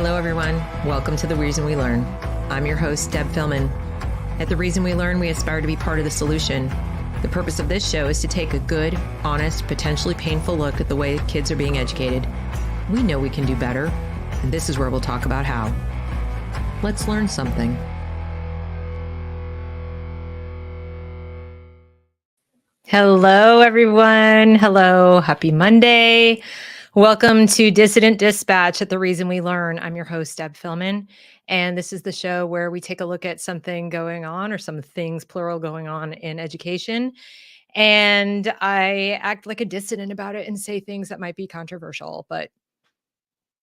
Hello, everyone. Welcome to The Reason We Learn. I'm your host, Deb Philman. At The Reason We Learn, we aspire to be part of the solution. The purpose of this show is to take a good, honest, potentially painful look at the way kids are being educated. We know we can do better, and this is where we'll talk about how. Let's learn something. Hello, everyone. Hello. Happy Monday. Welcome to Dissident Dispatch at The Reason We Learn. I'm your host, Deb Philman, and this is the show where we take a look at something going on, or some things, plural, going on in education. And I act like a dissident about it and say things that might be controversial, but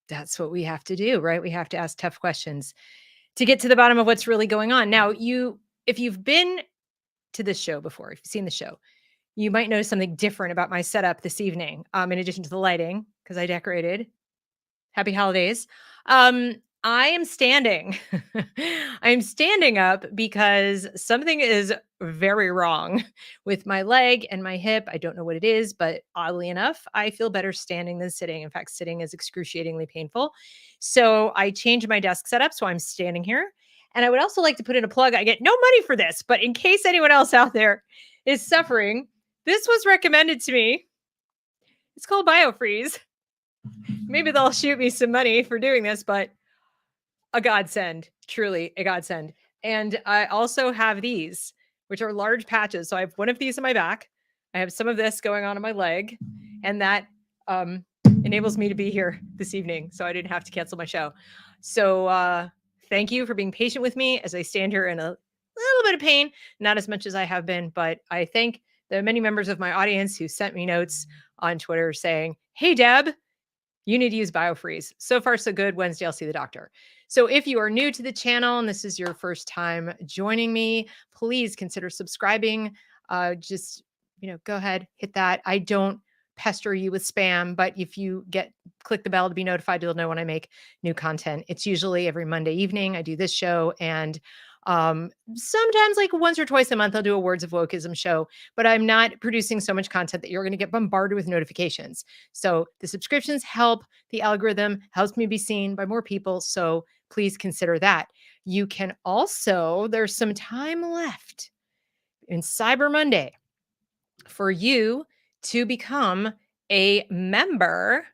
that's what we have to do, right? We have to ask tough questions to get to the bottom of what's really going on. Now, if you've been to this show before, if you've seen the show, you might notice something different about my setup this evening, in addition to the lighting, because I decorated. Happy holidays. I am standing. I'm standing up because something is very wrong with my leg and my hip. I don't know what it is, but oddly enough, I feel better standing than sitting. In fact, sitting is excruciatingly painful. So I changed my desk setup, so I'm standing here. And I would also like to put in a plug. I get no money for this, but in case anyone else out there is suffering, this was recommended to me. It's called BioFreeze. Maybe they'll shoot me some money for doing this, but a godsend, truly a godsend. And I also have these, which are large patches. So I have one of these on my back. I have some of this going on my leg, and that enables me to be here this evening. So I didn't have to cancel my show. So thank you for being patient with me as I stand here in a little bit of pain, not as much as I have been, but I thank the many members of my audience who sent me notes on Twitter saying, "Hey, Deb, you need to use BioFreeze." So far, so good. Wednesday, I'll see the doctor. So if you are new to the channel and this is your first time joining me, please consider subscribing. Just, go ahead, hit that. I don't pester you with spam, but if you click the bell to be notified, you'll know when I make new content. It's usually every Monday evening. I do this show, and sometimes like once or twice a month, I'll do a Words of Wokeism show, but I'm not producing so much content that you're going to get bombarded with notifications. So the subscriptions help. The algorithm helps me be seen by more people. So please consider that. You can also, there's some time left in Cyber Monday for you to become a member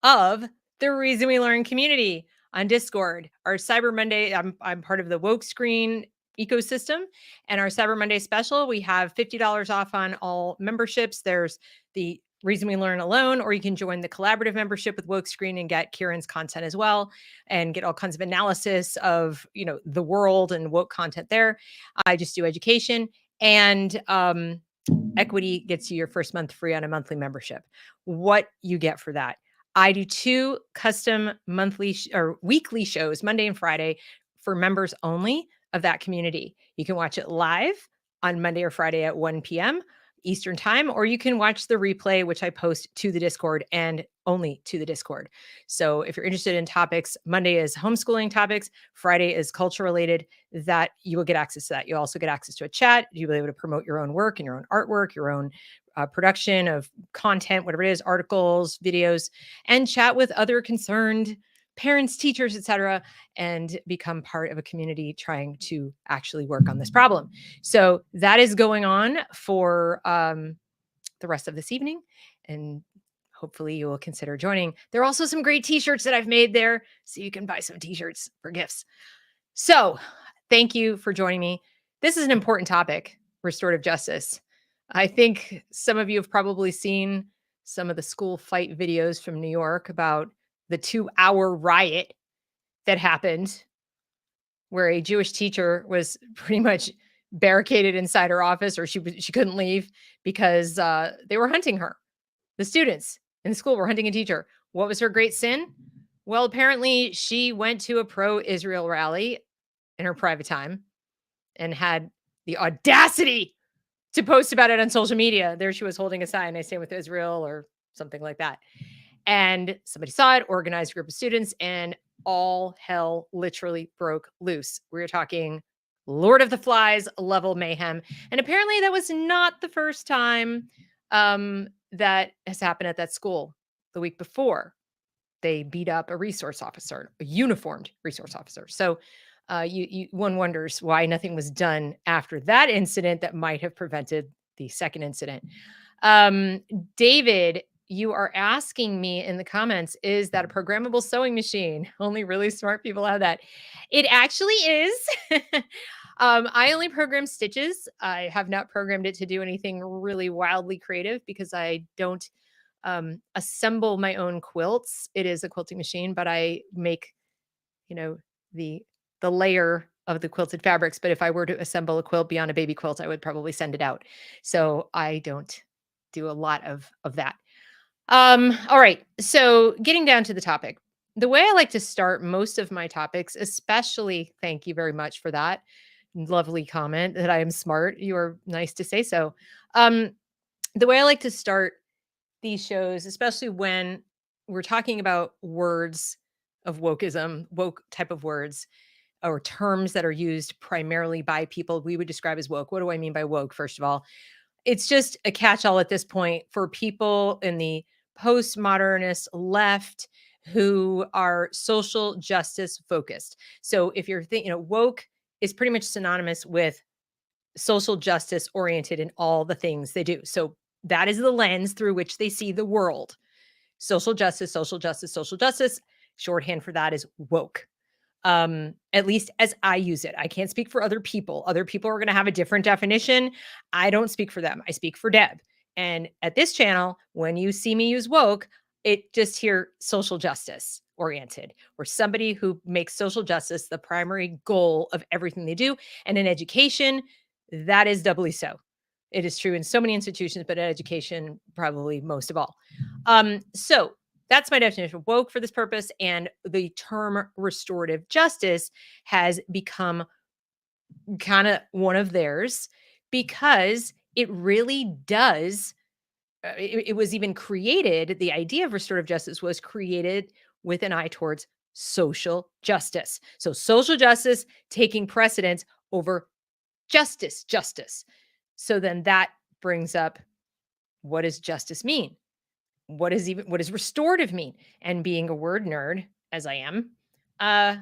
of the Reason We Learn community on Discord. Our Cyber Monday, I'm part of the Woke Screen ecosystem, and our Cyber Monday special, we have $50 off on all memberships. There's the Reason We Learn alone, or you can join the collaborative membership with Woke Screen and get Kieran's content as well, and get all kinds of analysis of, the world and woke content there. I just do education, and Equity gets you your first month free on a monthly membership. What you get for that? I do 2 custom monthly or weekly shows, Monday and Friday, for members only of that community. You can watch it live on Monday or Friday at 1 p.m. Eastern time, or you can watch the replay, which I post to the Discord and only to the Discord. So if you're interested in topics, Monday is homeschooling topics, Friday is culture related, that you will get access to that. You'll also get access to a chat. You'll be able to promote your own work and your own artwork, your own production of content, whatever it is, articles, videos, and chat with other concerned parents, teachers, etc., and become part of a community trying to actually work on this problem. So that is going on for the rest of this evening, and hopefully you will consider joining. There are also some great t-shirts that I've made there, so you can buy some t-shirts for gifts. So thank you for joining me. This is an important topic, restorative justice. I think some of you have probably seen some of the school fight videos from New York about the 2-hour riot that happened, where a Jewish teacher was pretty much barricaded inside her office, or she couldn't leave because they were hunting her. The students in the school were hunting a teacher. What was her great sin? Well, apparently she went to a pro-Israel rally in her private time and had the audacity to post about it on social media. There she was holding a sign, "I stand with Israel," or something like that. And somebody saw it, organized a group of students, and all hell literally broke loose. We were talking Lord of the Flies level mayhem. And apparently that was not the first time that has happened at that school. The week before, they beat up a resource officer, a uniformed resource officer. So one wonders why nothing was done after that incident that might have prevented the second incident. Um, David, you are asking me in the comments, is that a programmable sewing machine? Only really smart people have that. It actually is. I only program stitches. I have not programmed it to do anything really wildly creative because I don't assemble my own quilts. It is a quilting machine, but I make, you know, the the layer of the quilted fabrics. But if I were to assemble a quilt beyond a baby quilt, I would probably send it out. So I don't do a lot of that. All right. So getting down to the topic, the way I like to start most of my topics, especially, thank you very much for that lovely comment that I am smart. You are nice to say so. Um, the way I like to start these shows, especially when we're talking about words of wokeism, woke type of words or terms that are used primarily by people we would describe as woke. What do I mean by woke? First of all, it's just a catch-all at this point for people in the postmodernist left who are social justice focused. So if you're thinking, woke is pretty much synonymous with social justice oriented in all the things they do. So that is the lens through which they see the world. Social justice, social justice, social justice. Shorthand for that is woke. At least as I use it. I can't speak for other people. Other people are going to have a different definition. I don't speak for them. I speak for Deb. And at this channel, when you see me use woke, it just here social justice oriented, or somebody who makes social justice the primary goal of everything they do. And in education, that is doubly so. It is true in so many institutions, but in education, probably most of all. So that's my definition of woke for this purpose. And the term restorative justice has become kind of one of theirs because it really does. It was even created, the idea of restorative justice was created with an eye towards social justice. So, social justice taking precedence over justice. So, then that brings up, what does justice mean? What does restorative mean? And being a word nerd as I am, uh,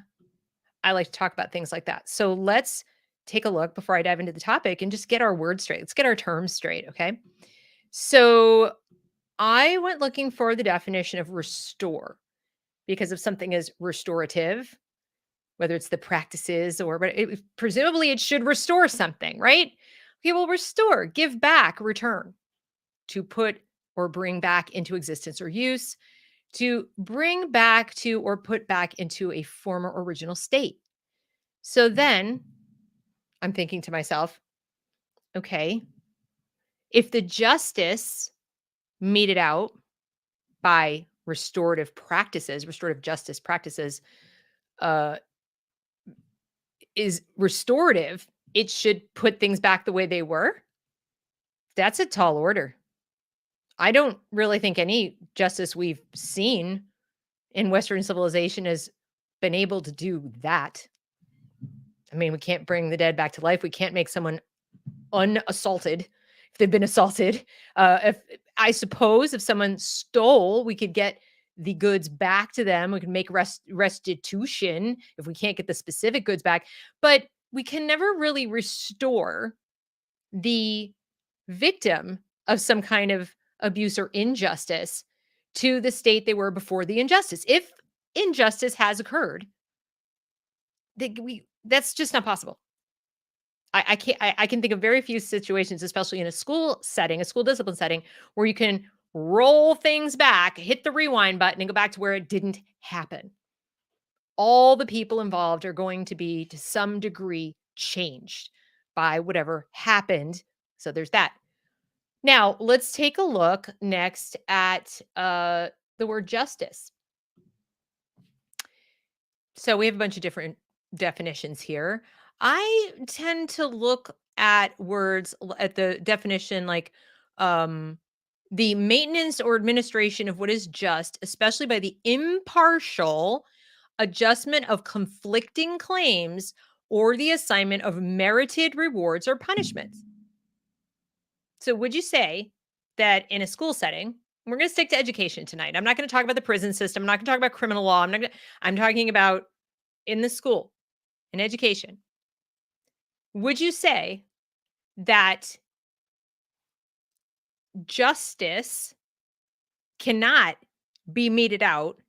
I like to talk about things like that. So let's take a look before I dive into the topic and just get our words straight. Let's get our terms straight, okay? So I went looking for the definition of restore because if something is restorative, whether it's the practices or but presumably it should restore something, right? Okay, well, restore, give back, return, to put or bring back into existence or use, to bring back to or put back into a former original state. So then I'm thinking to myself, okay, if the justice meted out by restorative justice practices, uh, is restorative, it should put things back the way they were. That's a tall order. I don't really think any justice we've seen in Western civilization has been able to do that. I mean, we can't bring the dead back to life. We can't make someone unassaulted if they've been assaulted. If I suppose if someone stole, we could get the goods back to them. We can make restitution if we can't get the specific goods back, but we can never really restore the victim of some kind of abuse or injustice to the state they were before the injustice. If injustice has occurred, that's just not possible. I can't. I can think of very few situations, especially in a school setting, a school discipline setting, where you can roll things back, hit the rewind button, and go back to where it didn't happen. All the people involved are going to be, to some degree, changed by whatever happened. So there's that. Now let's take a look next at the word justice. So we have a bunch of different definitions here. I tend to look at words at the definition like um the maintenance or administration of what is just, especially by the impartial adjustment of conflicting claims or the assignment of merited rewards or punishments. So would you say that in a school setting, we're going to stick to education tonight. I'm not going to talk about the prison system. I'm not going to talk about criminal law. I'm talking about in the school, in education. Would you say that justice cannot be meted out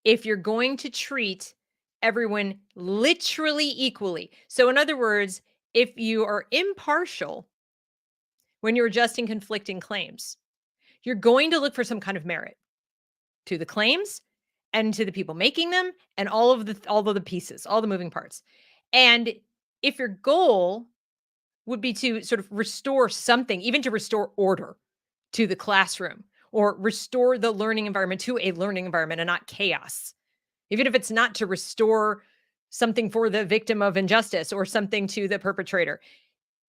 if you're going to treat everyone literally equally? So, in other words, if you are impartial when you're adjusting conflicting claims, you're going to look for some kind of merit to the claims and to the people making them and all of the pieces, all the moving parts. And if your goal would be to sort of restore something, even to restore order to the classroom or restore the learning environment to a learning environment and not chaos, even if it's not to restore something for the victim of injustice or something to the perpetrator,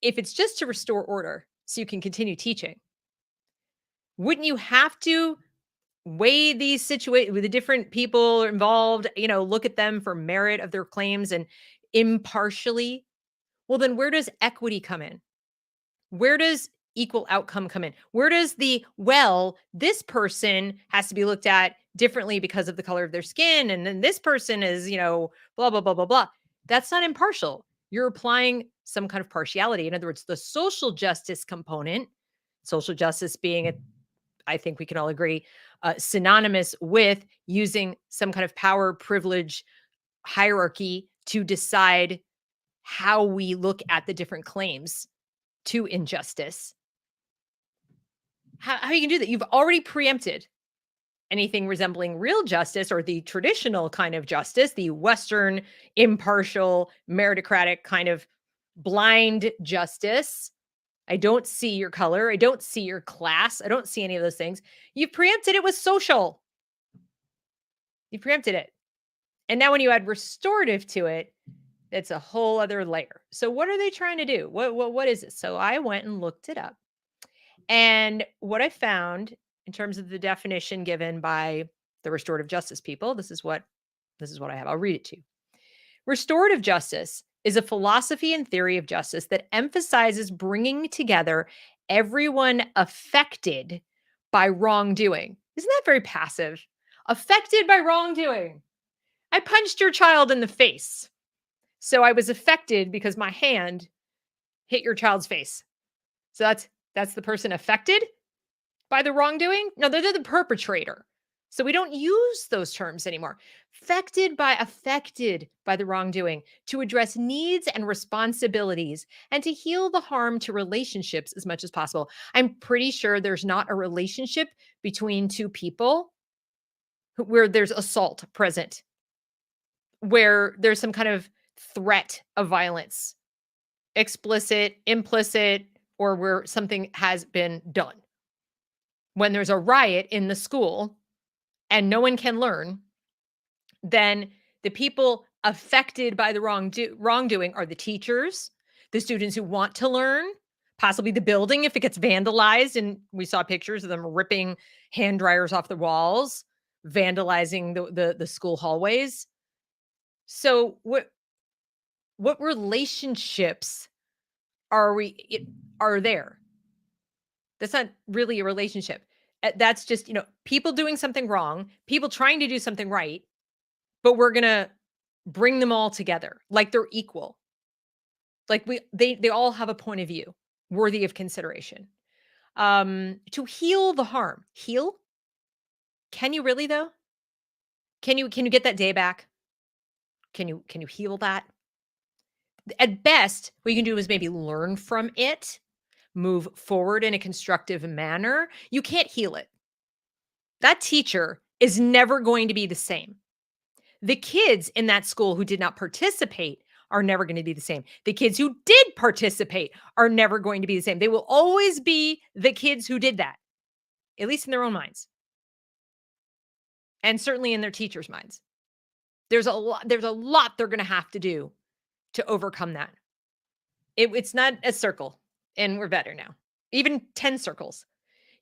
if it's just to restore order so you can continue teaching, wouldn't you have to weigh these situations with the different people involved, look at them for merit of their claims and impartially? Well, then where does equity come in? Where does equal outcome come in? Where does this person has to be looked at differently because of the color of their skin, and then this person is, blah, blah, blah, blah, blah. That's not impartial. You're applying some kind of partiality. In other words, the social justice component, social justice being, I think we can all agree, synonymous with using some kind of power privilege hierarchy to decide how we look at the different claims to injustice. How you can do that? You've already preempted anything resembling real justice or the traditional kind of justice, the Western, impartial, meritocratic kind of blind justice. I don't see your color. I don't see your class. I don't see any of those things. You've preempted it with social. You preempted it. And now when you add restorative to it, it's a whole other layer. So what are they trying to do? What is it? So I went and looked it up. And what I found in terms of the definition given by the restorative justice people, this is what I have. I'll read it to you. Restorative justice is a philosophy and theory of justice that emphasizes bringing together everyone affected by wrongdoing. Isn't that very passive? Affected by wrongdoing. I punched your child in the face. So I was affected because my hand hit your child's face. So that's the person affected by the wrongdoing? No, they're the perpetrator. So we don't use those terms anymore. Affected by the wrongdoing to address needs and responsibilities and to heal the harm to relationships as much as possible. I'm pretty sure there's not a relationship between two people where there's assault present, where there's some kind of threat of violence, explicit, implicit, or where something has been done. When there's a riot in the school and no one can learn, then the people affected by the wrongdoing are the teachers, the students who want to learn, possibly the building if it gets vandalized. And we saw pictures of them ripping hand dryers off the walls, vandalizing the school hallways. So what relationships are there? That's not really a relationship. That's just, people doing something wrong, people trying to do something right, but we're going to bring them all together like they're equal. Like they all have a point of view worthy of consideration. To heal the harm. Heal? Can you really though? Can you get that day back? Can you heal that? At best, what you can do is maybe learn from it, move forward in a constructive manner. You can't heal it. That teacher is never going to be the same. The kids in that school who did not participate are never going to be the same. The kids who did participate are never going to be the same. They will always be the kids who did that, at least in their own minds. And certainly in their teachers' minds. There's a lot they're going to have to do to overcome that. It's not a circle, and we're better now. Even 10 circles.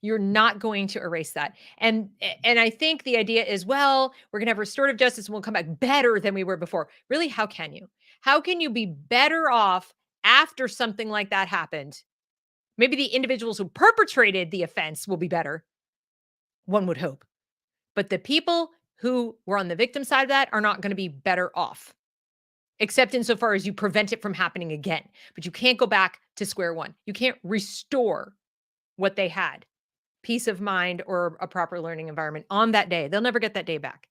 You're not going to erase that. And I think the idea is, well, we're going to have restorative justice and we'll come back better than we were before. Really, how can you? How can you be better off after something like that happened? Maybe the individuals who perpetrated the offense will be better, one would hope. But the people who were on the victim side of that are not going to be better off, except insofar as you prevent it from happening again. But you can't go back to square one. You can't restore what they had, peace of mind or a proper learning environment on that day. They'll never get that day back.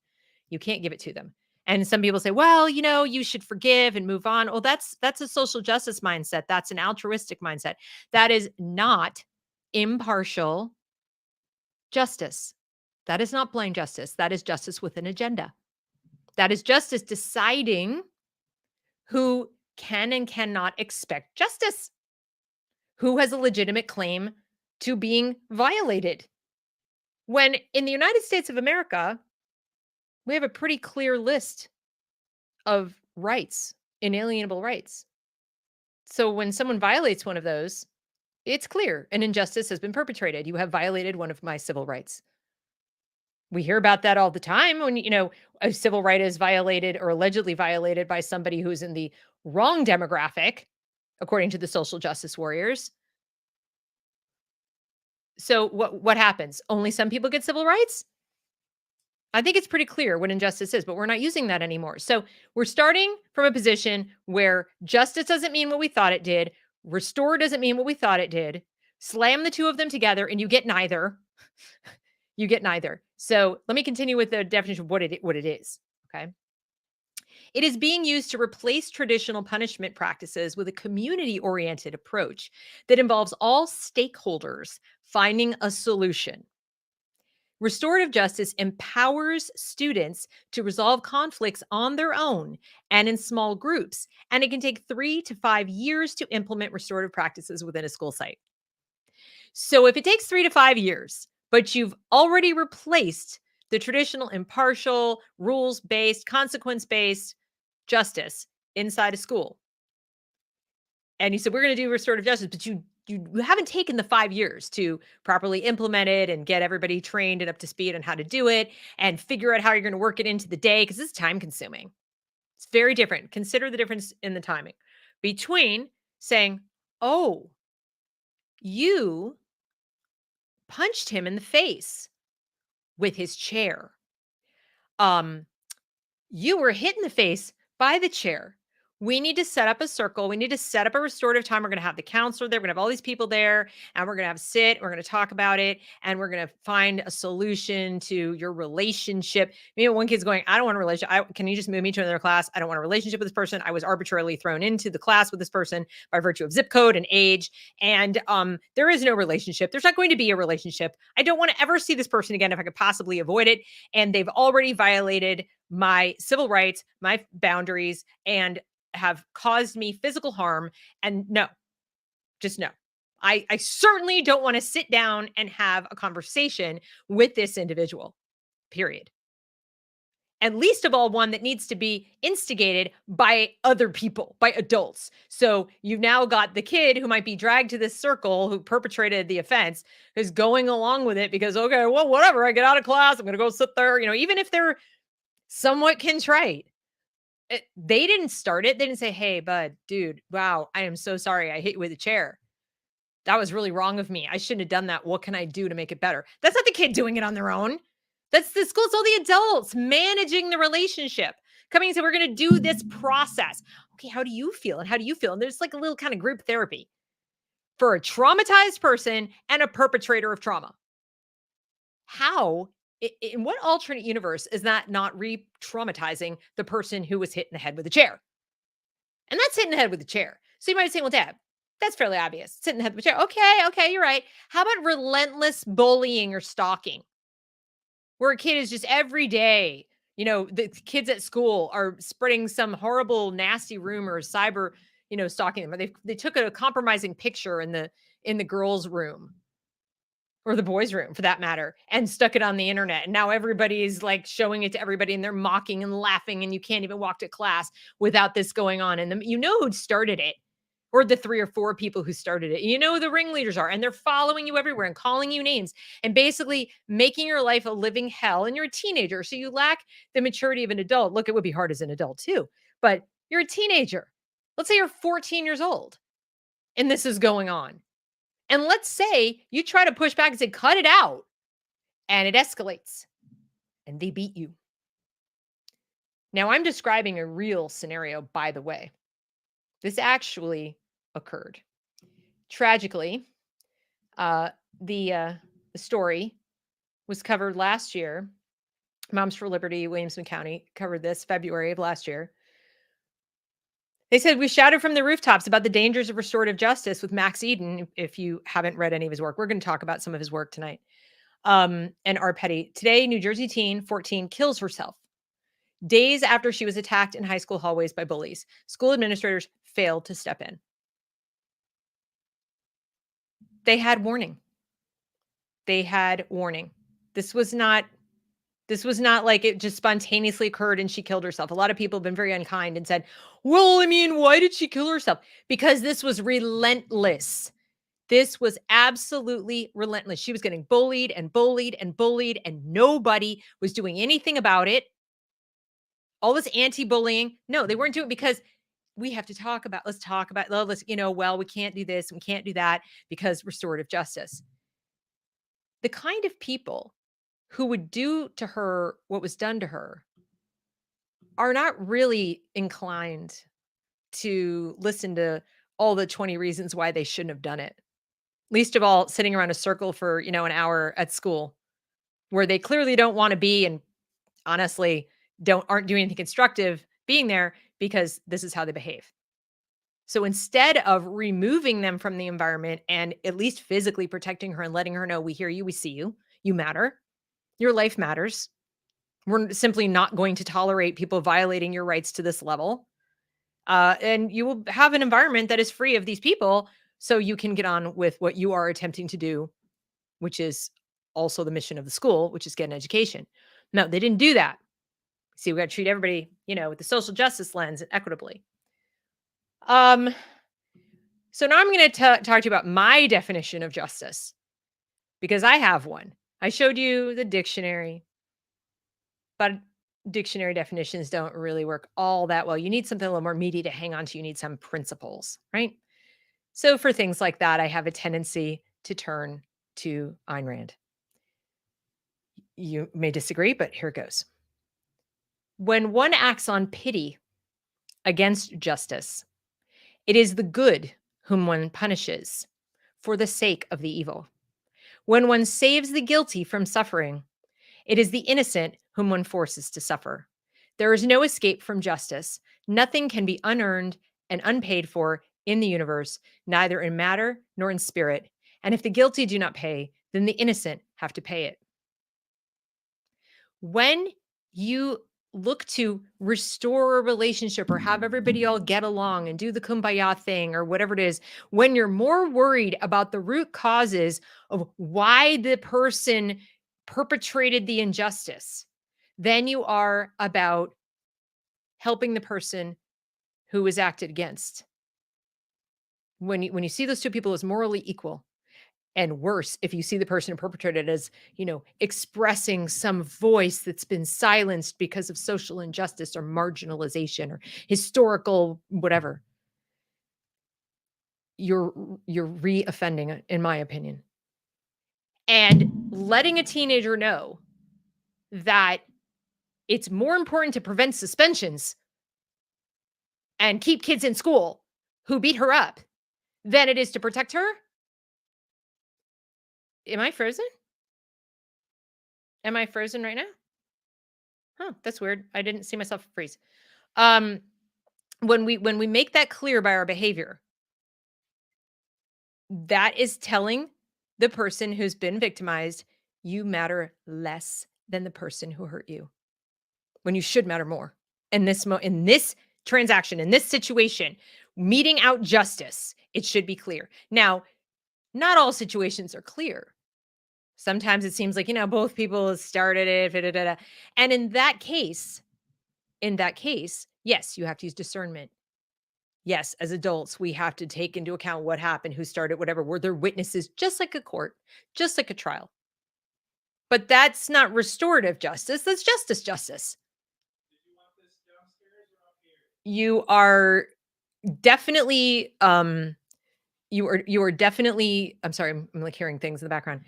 You can't give it to them. And some people say, well, you should forgive and move on. Well, that's a social justice mindset. That's an altruistic mindset. That is not impartial justice. That is not blind justice. That is justice with an agenda. That is justice deciding who can and cannot expect justice, who has a legitimate claim to being violated. When in the United States of America, we have a pretty clear list of rights, inalienable rights. So when someone violates one of those, it's clear an injustice has been perpetrated. You have violated one of my civil rights. We hear about that all the time when, a civil right is violated or allegedly violated by somebody who's in the wrong demographic, according to the social justice warriors. So what happens? Only some people get civil rights? I think it's pretty clear what injustice is, but we're not using that anymore. So we're starting from a position where justice doesn't mean what we thought it did, restore doesn't mean what we thought it did. Slam the two of them together and you get neither. You get neither. So let me continue with the definition of what it is. Okay. It is being used to replace traditional punishment practices with a community-oriented approach that involves all stakeholders finding a solution. Restorative justice empowers students to resolve conflicts on their own and in small groups, and it can take 3 to 5 years to implement restorative practices within a school site. So if it takes 3 to 5 years, but you've already replaced the traditional impartial, rules-based, consequence-based justice inside a school, and you said, we're going to do restorative justice, but you haven't taken the 5 years to properly implement it and get everybody trained and up to speed on how to do it and figure out how you're going to work it into the day, because it's time consuming. It's very different. Consider the difference in the timing between saying, oh, you punched him in the face with his chair. You were hit in the face by the chair. We need to set up a circle. We need to set up a restorative time. We're going to have the counselor there. We're going to have all these people there, and we're going to have we're going to talk about it, and we're going to find a solution to your relationship. One kid's going, I don't want a relationship. Can you just move me to another class? I don't want a relationship with this person. I was arbitrarily thrown into the class with this person by virtue of zip code and age. And there is no relationship. There's not going to be a relationship. I don't want to ever see this person again if I could possibly avoid it. And they've already violated my civil rights, my boundaries, and have caused me physical harm. And no, just no. I certainly don't want to sit down and have a conversation with this individual, period. And least of all, one that needs to be instigated by other people, by adults. So you've now got the kid who might be dragged to this circle who perpetrated the offense, who's going along with it because, okay, well, whatever, I get out of class, I'm going to go sit there, even if they're somewhat contrite. They didn't start it. They didn't say, hey, bud, dude, wow, I am so sorry. I hit you with a chair. That was really wrong of me. I shouldn't have done that. What can I do to make it better? That's not the kid doing it on their own. That's the school. It's all the adults managing the relationship. Coming and say, we're going to do this process. Okay, how do you feel? And how do you feel? And there's like a little kind of group therapy for a traumatized person and a perpetrator of trauma. How, in what alternate universe is that not re-traumatizing the person who was hit in the head with a chair? And that's hit in the head with a chair. So you might say, well, Dad, that's fairly obvious. It's hit in the head with a chair. Okay, you're right. How about relentless bullying or stalking? Where a kid is just every day, the kids at school are spreading some horrible, nasty rumors, cyber, stalking them. Or they took a compromising picture in the girls' room or the boys' room for that matter, and stuck it on the internet. And now everybody's like showing it to everybody and they're mocking and laughing, and you can't even walk to class without this going on. And who started it, or the 3 or 4 people who started it. Who the ringleaders are, and they're following you everywhere and calling you names and basically making your life a living hell. And you're a teenager, so you lack the maturity of an adult. Look, it would be hard as an adult too, but you're a teenager. Let's say you're 14 years old and this is going on. And let's say you try to push back and say, cut it out. and it escalates and they beat you. Now, I'm describing a real scenario, by the way. This actually occurred. Tragically, uh, the story was covered last year. Moms for Liberty, Williamson County covered this February of last year. They said, we shouted from the rooftops about the dangers of restorative justice with Max Eden. If you haven't read any of his work, we're going to talk about some of his work tonight. And R. Petty. Today, New Jersey teen, 14, kills herself days after she was attacked in high school hallways by bullies. School administrators failed to step in. They had warning. They had warning. This was not like it just spontaneously occurred and she killed herself. A lot of people have been very unkind and said, well, I mean, why did she kill herself? Because this was relentless. This was absolutely relentless. She was getting bullied and bullied and bullied, and nobody was doing anything about it. All this anti-bullying. No, they weren't doing it because we have to talk about, let's talk about, let's, well, we can't do this, we can't do that because restorative justice. The kind of people who would do to her what was done to her are not really inclined to listen to all the 20 reasons why they shouldn't have done it. Least of all, sitting around a circle for, an hour at school where they clearly don't want to be and honestly aren't doing anything constructive being there because this is how they behave. So instead of removing them from the environment and at least physically protecting her and letting her know, we hear you, we see you, you matter, your life matters. We're simply not going to tolerate people violating your rights to this level. And you will have an environment that is free of these people so you can get on with what you are attempting to do, which is also the mission of the school, which is get an education. No, they didn't do that. See, we got to treat everybody, with the social justice lens and equitably. So now I'm going to talk to you about my definition of justice because I have one. I showed you the dictionary, but dictionary definitions don't really work all that well. You need something a little more meaty to hang on to. You need some principles, right? So for things like that, I have a tendency to turn to Ayn Rand. You may disagree, but here it goes. When one acts on pity against justice, it is the good whom one punishes for the sake of the evil. When one saves the guilty from suffering, it is the innocent whom one forces to suffer. There is no escape from justice. Nothing can be unearned and unpaid for in the universe, neither in matter nor in spirit. And if the guilty do not pay, then the innocent have to pay it. When you look to restore a relationship or have everybody all get along and do the kumbaya thing or whatever it is, when you're more worried about the root causes of why the person perpetrated the injustice than you are about helping the person who was acted against. When you see those two people as morally equal, and worse, if you see the person who perpetrated it as, expressing some voice that's been silenced because of social injustice or marginalization or historical whatever, you're re-offending, in my opinion. And letting a teenager know that it's more important to prevent suspensions and keep kids in school who beat her up than it is to protect her. Am I frozen? Am I frozen right now? Huh, that's weird. I didn't see myself freeze. When we make that clear by our behavior, that is telling the person who's been victimized, you matter less than the person who hurt you. When you should matter more. In this transaction, in this situation, meting out justice, it should be clear. Now, not all situations are clear. Sometimes it seems like, both people started it, da, da, da, da. And in that case, yes, you have to use discernment. Yes, as adults, we have to take into account what happened, who started, whatever. Were there witnesses, just like a court, just like a trial? But that's not restorative justice. That's justice. You are definitely, you are definitely, I'm sorry, I'm like hearing things in the background.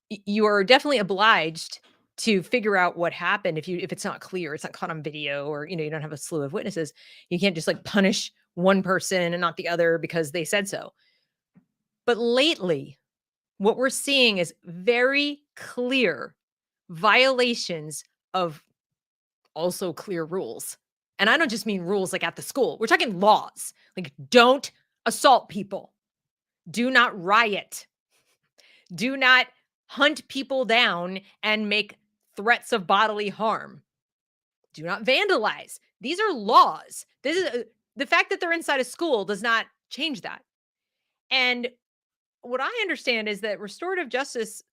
you are definitely obliged to figure out what happened if it's not clear, it's not caught on video, or you don't have a slew of witnesses. You can't just like punish one person and not the other because they said so. But lately, what we're seeing is very clear violations of also clear rules. And I don't just mean rules like at the school. We're talking laws. Like, don't assault people. Do not riot. Do not hunt people down and make threats of bodily harm. Do not vandalize. These are laws. This is the fact that they're inside a school does not change that. And what I understand is that restorative justice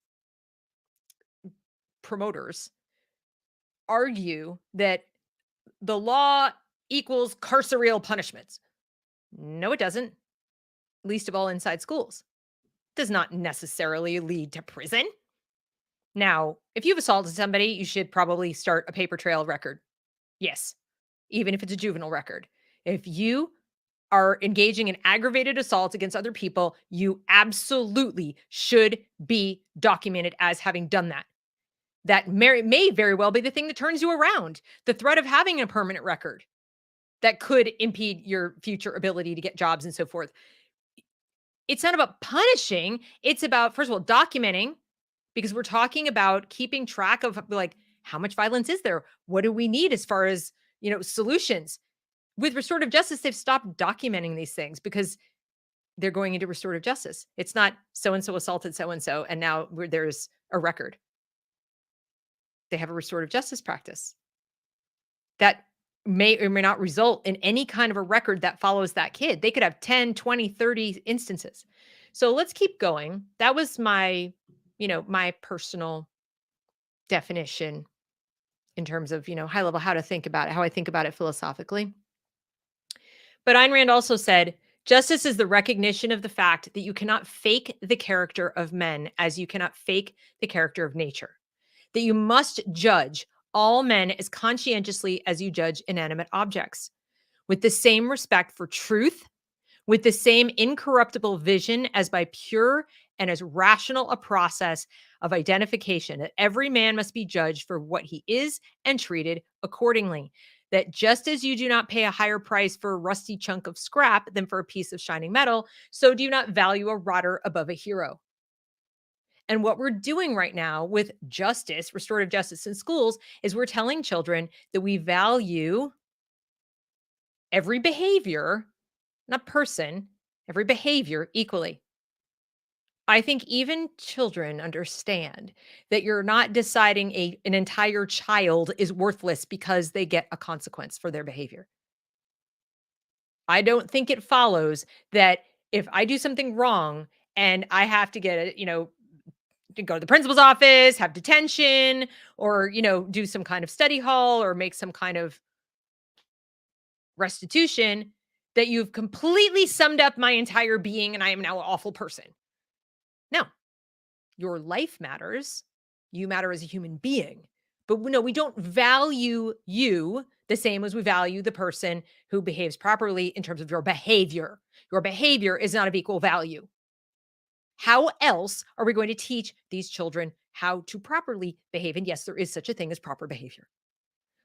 promoters argue that the law equals carceral punishments. No, it doesn't. Least of all inside schools. Does not necessarily lead to prison. Now, if you've assaulted somebody, you should probably start a paper trail record. Yes, even if it's a juvenile record. If you are engaging in aggravated assault against other people, you absolutely should be documented as having done that. That may very well be the thing that turns you around. The threat of having a permanent record that could impede your future ability to get jobs and so forth. It's not about punishing. It's about, first of all, documenting, because we're talking about keeping track of like how much violence is there? What do we need as far as, solutions? With restorative justice, they've stopped documenting these things because they're going into restorative justice. It's not so and so assaulted so and so, and now there's a record. They have a restorative justice practice that may or may not result in any kind of a record that follows that kid. They could have 10, 20, 30 instances. So let's keep going. That was my, my personal definition in terms of, high level, how to think about it, how I think about it philosophically. But Ayn Rand also said, justice is the recognition of the fact that you cannot fake the character of men as you cannot fake the character of nature. That you must judge all men as conscientiously as you judge inanimate objects, with the same respect for truth, with the same incorruptible vision as by pure and as rational a process of identification, that every man must be judged for what he is and treated accordingly. That just as you do not pay a higher price for a rusty chunk of scrap than for a piece of shining metal, so do you not value a rotter above a hero. And what we're doing right now with justice, restorative justice in schools, is we're telling children that we value every behavior, not person, every behavior equally. I think even children understand that you're not deciding an entire child is worthless because they get a consequence for their behavior. I don't think it follows that if I do something wrong and I have to get a, to go to the principal's office, have detention, or, do some kind of study hall or make some kind of restitution, that you've completely summed up my entire being and I am now an awful person. No, your life matters. You matter as a human being. But no, we don't value you the same as we value the person who behaves properly in terms of your behavior. Your behavior is not of equal value. How else are we going to teach these children how to properly behave? And yes, there is such a thing as proper behavior.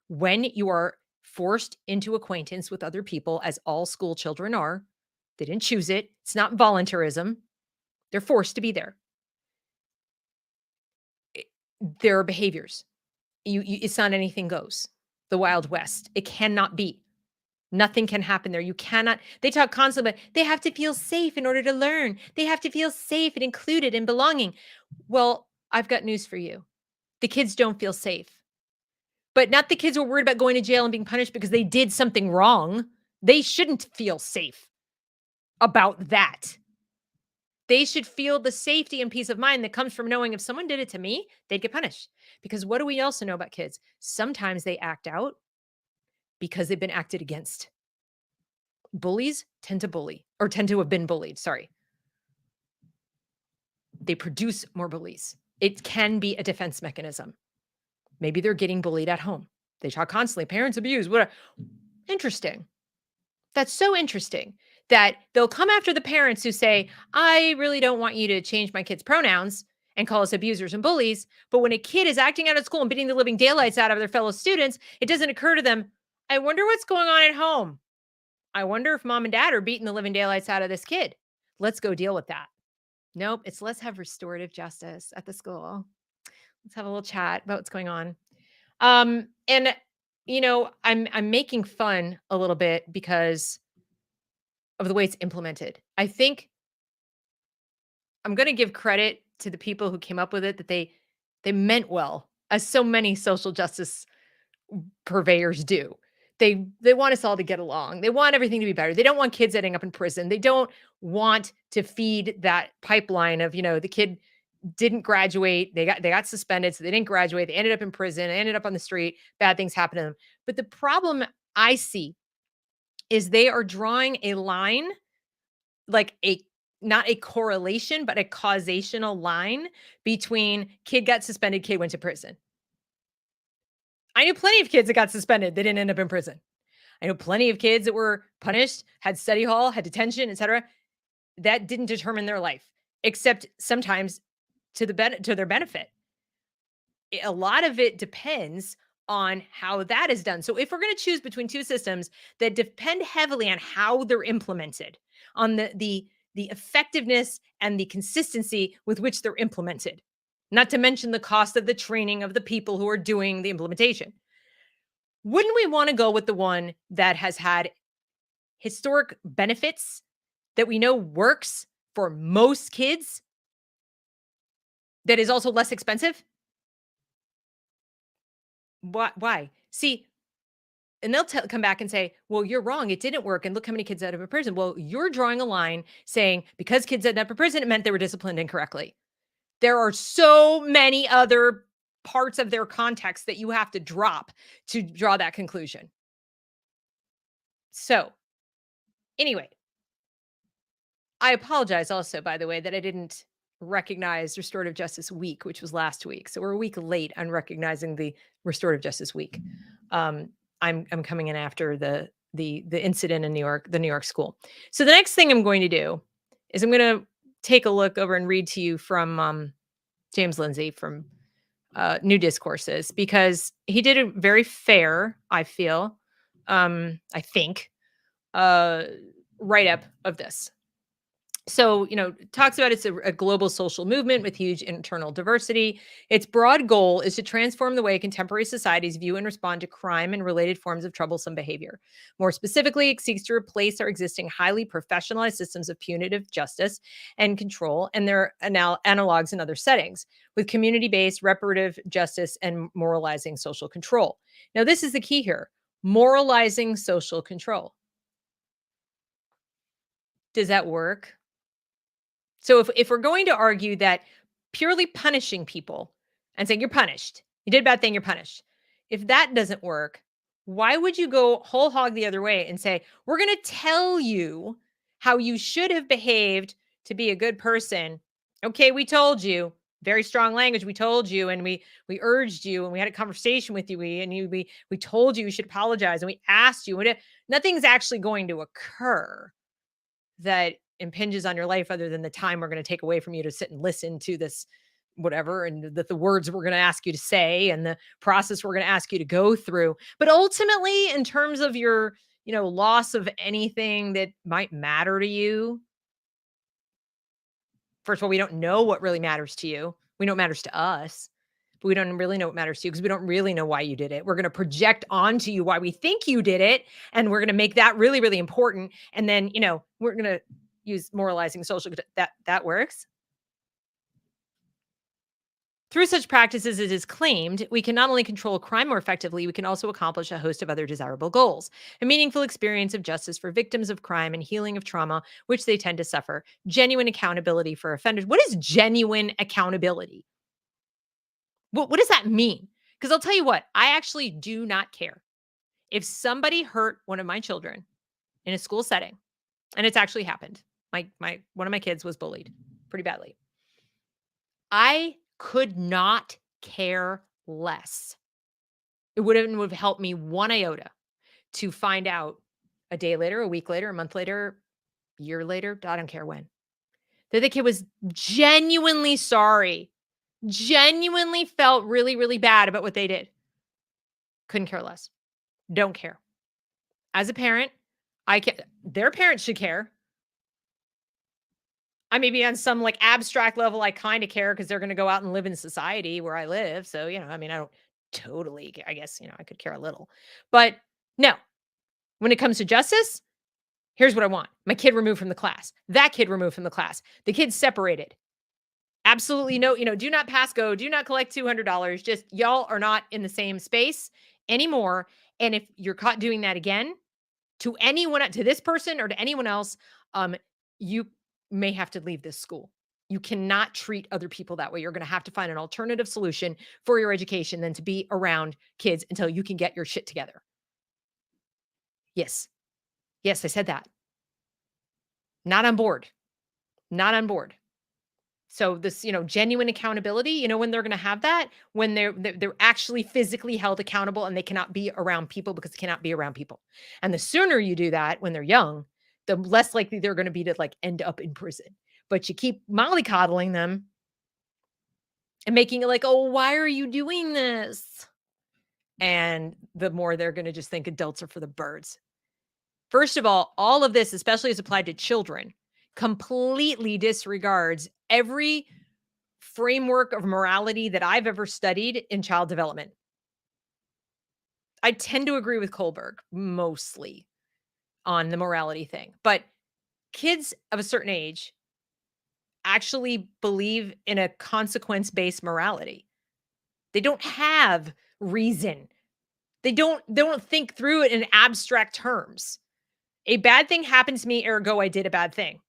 When you are forced into acquaintance with other people, as all school children are, they didn't choose it. It's not voluntarism. They're forced to be there. There are behaviors. It's not anything goes. The Wild West. It cannot be. Nothing can happen there. You cannot. They talk constantly about they have to feel safe in order to learn. They have to feel safe and included and belonging. Well, I've got news for you. The kids don't feel safe. But not the kids who are worried about going to jail and being punished because they did something wrong. They shouldn't feel safe about that. They should feel the safety and peace of mind that comes from knowing if someone did it to me, they'd get punished. Because what do we also know about kids? Sometimes they act out because they've been acted against. Bullies tend to bully, or tend to have been bullied. Sorry. They produce more bullies. It can be a defense mechanism. Maybe they're getting bullied at home. They talk constantly, parents abuse, whatever. Interesting. That's so interesting that they'll come after the parents who say, I really don't want you to change my kid's pronouns. and call us abusers and bullies. But when a kid is acting out at school and beating the living daylights out of their fellow students, it doesn't occur to them, I wonder what's going on at home. I wonder if mom and dad are beating the living daylights out of this kid. Let's go deal with that. Nope, it's let's have restorative justice at the school. Let's have a little chat about what's going on. And I'm making fun a little bit because of the way it's implemented. I think I'm going to give credit to the people who came up with it that they meant well, as so many social justice purveyors do. They want us all to get along. They want everything to be better. They don't want kids ending up in prison. They don't want to feed that pipeline of, the kid didn't graduate. They got suspended, so they didn't graduate. They ended up in prison. They ended up on the street. Bad things happen to them. But the problem I see is they are drawing a line, like a not a correlation, but a causational line between kid got suspended, kid went to prison. I knew plenty of kids that got suspended. They didn't end up in prison. I know plenty of kids that were punished, had study hall, had detention, etc. That didn't determine their life, except sometimes to their benefit. A lot of it depends on how that is done. So if we're going to choose between two systems that depend heavily on how they're implemented, on the effectiveness and the consistency with which they're implemented, not to mention the cost of the training of the people who are doing the implementation. Wouldn't we want to go with the one that has had historic benefits that we know works for most kids, that is also less expensive? Why? See, and they'll come back and say, well, you're wrong. It didn't work. And look how many kids ended up in prison. Well, you're drawing a line saying because kids ended up in prison, it meant they were disciplined incorrectly. There are so many other parts of their context that you have to drop to draw that conclusion. So, anyway, I apologize also, by the way, that I didn't recognize Restorative Justice Week, which was last week. So we're a week late on recognizing the Restorative Justice Week. I'm coming in after the incident in New York, the New York school. So the next thing I'm going to do is I'm going to take a look over and read to you from James Lindsay from New Discourses, because he did a very fair, I feel, I think, write up of this. So, talks about it's a global social movement with huge internal diversity. Its broad goal is to transform the way contemporary societies view and respond to crime and related forms of troublesome behavior. More specifically, it seeks to replace our existing highly professionalized systems of punitive justice and control and their analogs in other settings with community-based reparative justice and moralizing social control. Now, this is the key here: moralizing social control. Does that work? So if we're going to argue that purely punishing people and saying you're punished, you did a bad thing, you're punished. If that doesn't work, why would you go whole hog the other way and say, we're going to tell you how you should have behaved to be a good person? Okay, we told you. Very strong language. We told you, and we urged you, and we had a conversation with you. We told you you should apologize, and we asked you. Nothing's actually going to occur that impinges on your life other than the time we're going to take away from you to sit and listen to this whatever, and the words we're going to ask you to say and the process we're going to ask you to go through. But ultimately, in terms of your loss of anything that might matter to you, first of all, we don't know what really matters to you. We know what matters to us, but we don't really know what matters to you because we don't really know why you did it. We're going to project onto you why we think you did it, and we're going to make that really, really important. And then, we're going to use moralizing social. That works. Through such practices, it is claimed, we can not only control crime more effectively, we can also accomplish a host of other desirable goals. A meaningful experience of justice for victims of crime and healing of trauma, which they tend to suffer. Genuine accountability for offenders. What is genuine accountability? What does that mean? Because I'll tell you what, I actually do not care. If somebody hurt one of my children in a school setting, and it's actually happened, my one of my kids was bullied pretty badly. I could not care less. It wouldn't have helped me one iota to find out a day later, a week later, a month later, a year later, I don't care when, that the kid was genuinely sorry Genuinely felt really, really bad about what they did. Couldn't care less. Don't care. As a parent, I can their parents should care. I maybe on some like abstract level, I kind of care because they're going to go out and live in society where I live. So, I mean, I don't totally, I guess, I could care a little. But no, when it comes to justice, here's what I want my kid removed from the class, that kid removed from the class, the kids separated. Absolutely no, do not pass go, do not collect $200. Just y'all are not in the same space anymore. And if you're caught doing that again, to anyone, to this person or to anyone else, you may have to leave this school. You cannot treat other people that way. You're going to have to find an alternative solution for your education than to be around kids until you can get your shit together. Yes. Yes, I said that. Not on board. Not on board. So this, genuine accountability, when they're going to have that, when they're actually physically held accountable and they cannot be around people because they cannot be around people. And the sooner you do that when they're young, the less likely they're going to be to like end up in prison. But you keep mollycoddling them and making it like, "Oh, why are you doing this?" And the more they're going to just think adults are for the birds. First of all of this, especially as applied to children, completely disregards every framework of morality that I've ever studied in child development. I tend to agree with Kohlberg mostly on the morality thing, but kids of a certain age actually believe in a consequence-based morality. They don't have reason. They don't think through it in abstract terms. A bad thing happened to me, ergo I did a bad thing.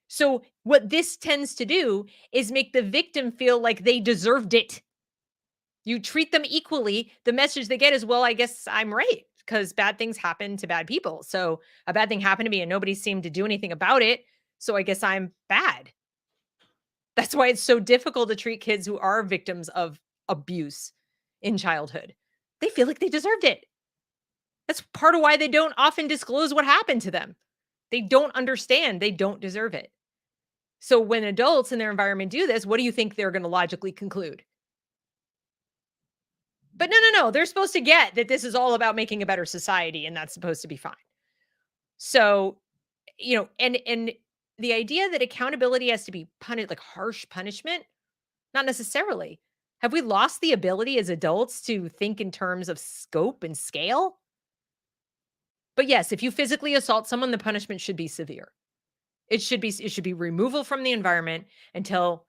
So what this tends to do is make the victim feel like they deserved it. You treat them equally. The message they get is, well, I guess I'm right because bad things happen to bad people. So a bad thing happened to me and nobody seemed to do anything about it. So I guess I'm bad. That's why it's so difficult to treat kids who are victims of abuse in childhood. They feel like they deserved it. That's part of why they don't often disclose what happened to them. They don't understand they don't deserve it. So when adults in their environment do this, what do you think they're going to logically conclude? But no. They're supposed to get that this is all about making a better society and that's supposed to be fine. So, and the idea that accountability has to be punished, like harsh punishment, not necessarily. Have we lost the ability as adults to think in terms of scope and scale? But yes, if you physically assault someone, the punishment should be severe. It should be removal from the environment until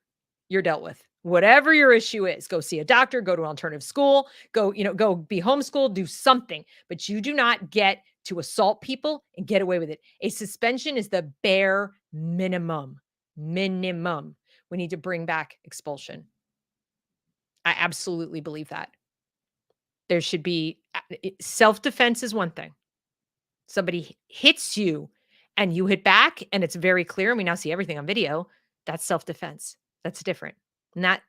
you're dealt with. Whatever your issue is, go see a doctor, go to an alternative school, go be homeschooled, do something. But you do not get to assault people and get away with it. A suspension is the bare minimum. Minimum. We need to bring back expulsion. I absolutely believe that. There should be self-defense is one thing. Somebody hits you and you hit back and it's very clear and we now see everything on video, that's self-defense. That's different. Not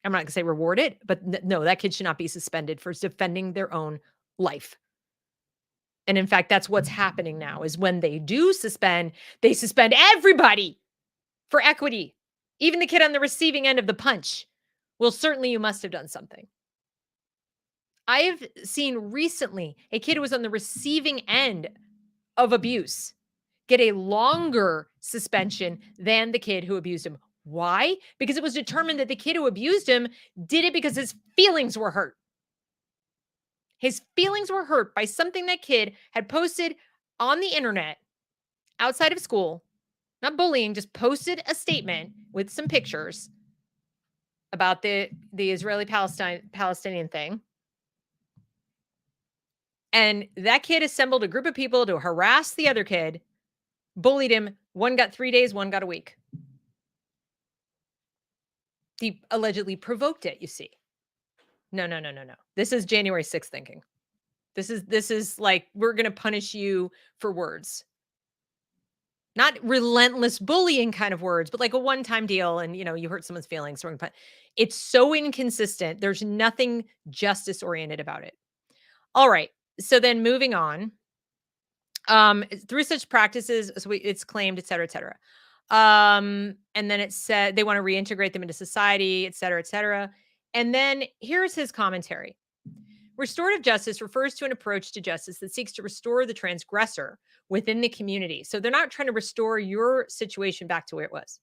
I'm not gonna say rewarded, but no, that kid should not be suspended for defending their own life. And in fact, that's what's happening now is when they do suspend, they suspend everybody for equity. Even the kid on the receiving end of the punch. Well, certainly you must have done something. I've seen recently a kid who was on the receiving end of abuse get a longer suspension than the kid who abused him. Why? Because it was determined that the kid who abused him did it because his feelings were hurt. His feelings were hurt by something that kid had posted on the internet outside of school, not bullying, just posted a statement with some pictures about the Israeli Palestinian thing. And that kid assembled a group of people to harass the other kid, bullied him. One got 3 days, one got a week. He allegedly provoked it, you see. No. This is January 6th thinking. This is like, we're going to punish you for words. Not relentless bullying kind of words, but like a one-time deal and, you hurt someone's feelings. It's so inconsistent. There's nothing justice-oriented about it. All right. So then moving on. Through such practices, so it's claimed, et cetera, et cetera. And then it said they want to reintegrate them into society, et cetera, et cetera. And then here's his commentary. Restorative justice refers to an approach to justice that seeks to restore the transgressor within the community. So they're not trying to restore your situation back to where it was.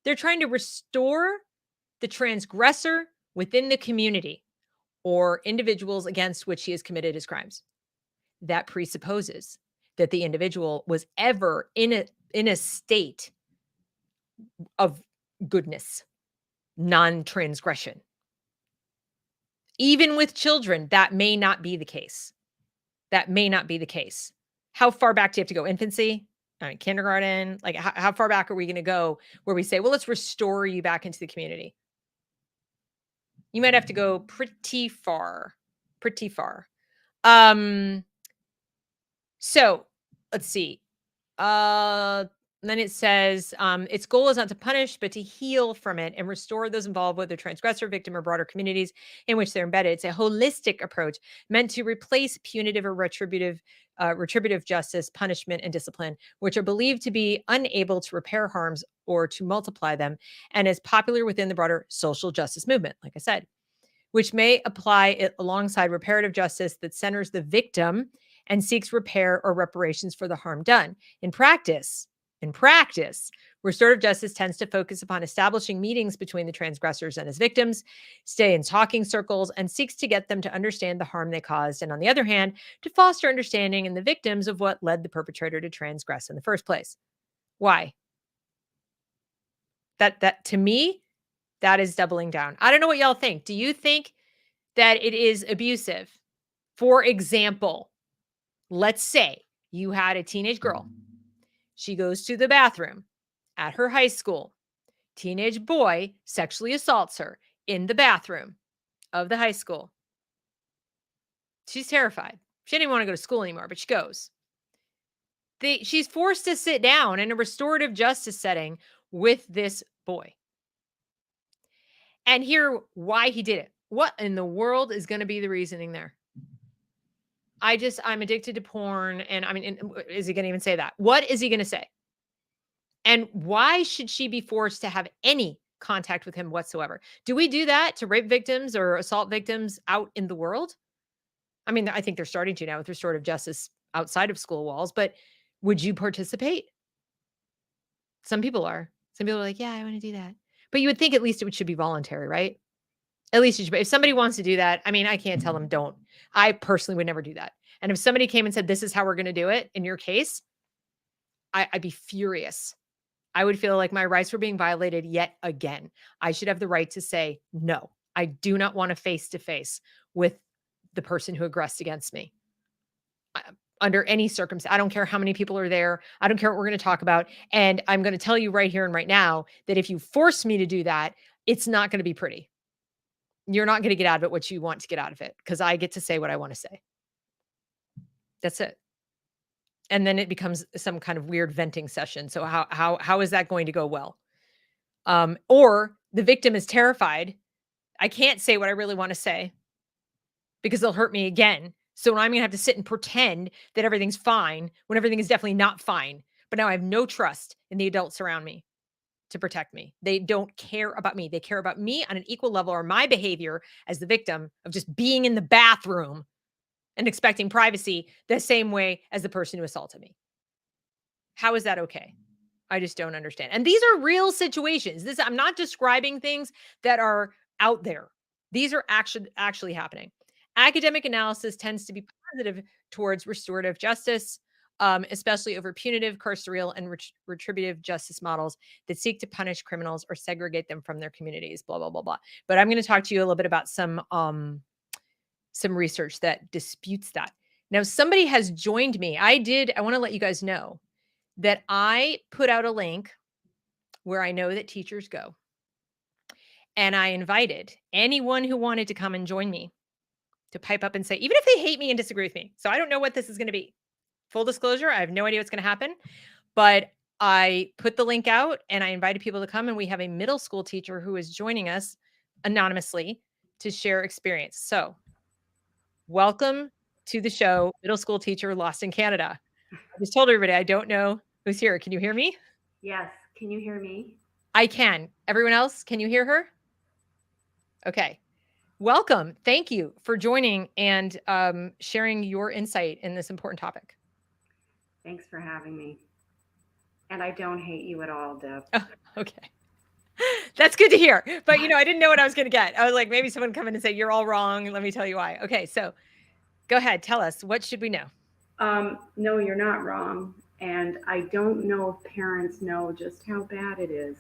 They're trying to restore the transgressor within the community or individuals against which he has committed his crimes. That presupposes that the individual was ever in a state of goodness, non-transgression. Even with children, that may not be the case. That may not be the case. How far back do you have to go? Infancy? I mean, kindergarten? Like, how far back are we going to go where we say, well, let's restore you back into the community? You might have to go pretty far. Pretty far. So let's see. Then it says its goal is not to punish, but to heal from it and restore those involved, whether transgressor, victim, or broader communities in which they're embedded. It's a holistic approach meant to replace punitive or retributive justice, punishment, and discipline, which are believed to be unable to repair harms or to multiply them, and is popular within the broader social justice movement, like I said, which may apply it alongside reparative justice that centers the victim and seeks repair or reparations for the harm done. In practice, restorative justice tends to focus upon establishing meetings between the transgressors and his victims, stay in talking circles, and seeks to get them to understand the harm they caused, and on the other hand, to foster understanding in the victims of what led the perpetrator to transgress in the first place. Why? That to me, that is doubling down. I don't know what y'all think. Do you think that it is abusive? For example, let's say you had a teenage girl. She goes to the bathroom at her high school. Teenage boy sexually assaults her in the bathroom of the high school. She's terrified. She didn't even want to go to school anymore, but she goes. She's forced to sit down in a restorative justice setting with this boy and hear why he did it. What in the world is going to be the reasoning there? I'm addicted to porn. And I mean, is he going to even say that? What is he going to say? And why should she be forced to have any contact with him whatsoever? Do we do that to rape victims or assault victims out in the world? I mean, I think they're starting to now with restorative justice outside of school walls, but would you participate? Some people are. Some people are like, yeah, I want to do that. But you would think at least it should be voluntary, right? At least if somebody wants to do that, I mean, I can't tell them don't. I personally would never do that. And if somebody came and said, this is how we're going to do it in your case, I'd be furious. I would feel like my rights were being violated yet again. I should have the right to say, no, I do not want to face to face with the person who aggressed against me. Under any circumstance, I don't care how many people are there. I don't care what we're going to talk about. And I'm going to tell you right here and right now that if you force me to do that, it's not going to be pretty. You're not going to get out of it what you want to get out of it because I get to say what I want to say. That's it. And then it becomes some kind of weird venting session. So how is that going to go well? Or the victim is terrified. I can't say what I really want to say because they'll hurt me again. So I'm going to have to sit and pretend that everything's fine when everything is definitely not fine. But now I have no trust in the adults around me to protect me. They don't care about me. They care about me on an equal level or my behavior as the victim of just being in the bathroom and expecting privacy the same way as the person who assaulted me. How is that okay? I just don't understand. And these are real situations. I'm not describing things that are out there. These are actually happening. Academic analysis tends to be positive towards restorative justice, especially over punitive, carceral, and retributive justice models that seek to punish criminals or segregate them from their communities, blah, blah, blah, blah. But I'm going to talk to you a little bit about some research that disputes that. Now, somebody has joined me. I want to let you guys know that I put out a link where I know that teachers go. And I invited anyone who wanted to come and join me to pipe up and say, even if they hate me and disagree with me. So I don't know what this is going to be. Full disclosure, I have no idea what's going to happen. But I put the link out and I invited people to come. And we have a middle school teacher who is joining us anonymously to share experience. So welcome to the show, middle school teacher lost in Canada. I just told everybody I don't know who's here. Can you hear me? Yes. Can you hear me? I can. Everyone else, can you hear her? Okay. Welcome. Thank you for joining and sharing your insight in this important topic. Thanks for having me. And I don't hate you at all, Deb. Oh, okay. That's good to hear. But, I didn't know what I was going to get. I was like, maybe someone come in and say, you're all wrong. Let me tell you why. Okay. So go ahead. Tell us, what should we know? No, you're not wrong. And I don't know if parents know just how bad it is.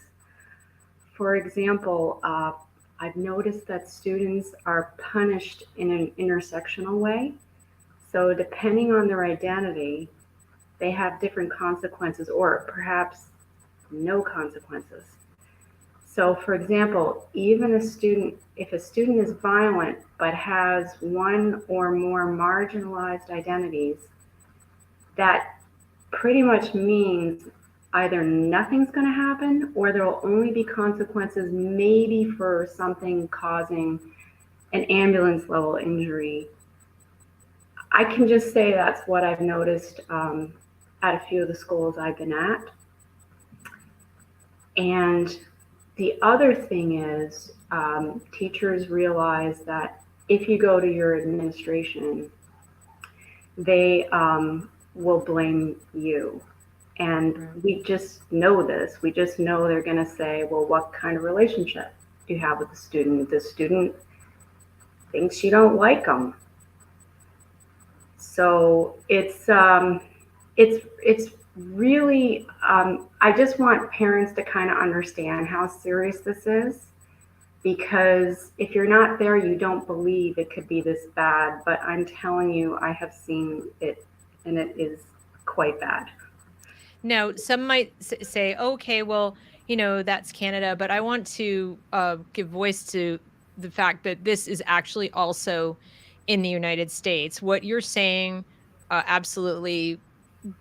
For example, I've noticed that students are punished in an intersectional way. So, depending on their identity, they have different consequences, or perhaps no consequences. So, for example, even if a student is violent but has one or more marginalized identities, that pretty much means either nothing's going to happen or there will only be consequences, maybe for something causing an ambulance level injury. I can just say that's what I've noticed at a few of the schools I've been at. And the other thing is, teachers realize that if you go to your administration, they will blame you. And we just know this. We just know they're going to say, well, what kind of relationship do you have with the student? The student thinks you don't like them. So it's really, I just want parents to kind of understand how serious this is, because if you're not there, you don't believe it could be this bad. But I'm telling you, I have seen it, and it is quite bad. Now, some might say, okay, well, that's Canada, but I want to give voice to the fact that this is actually also in the United States. What you're saying absolutely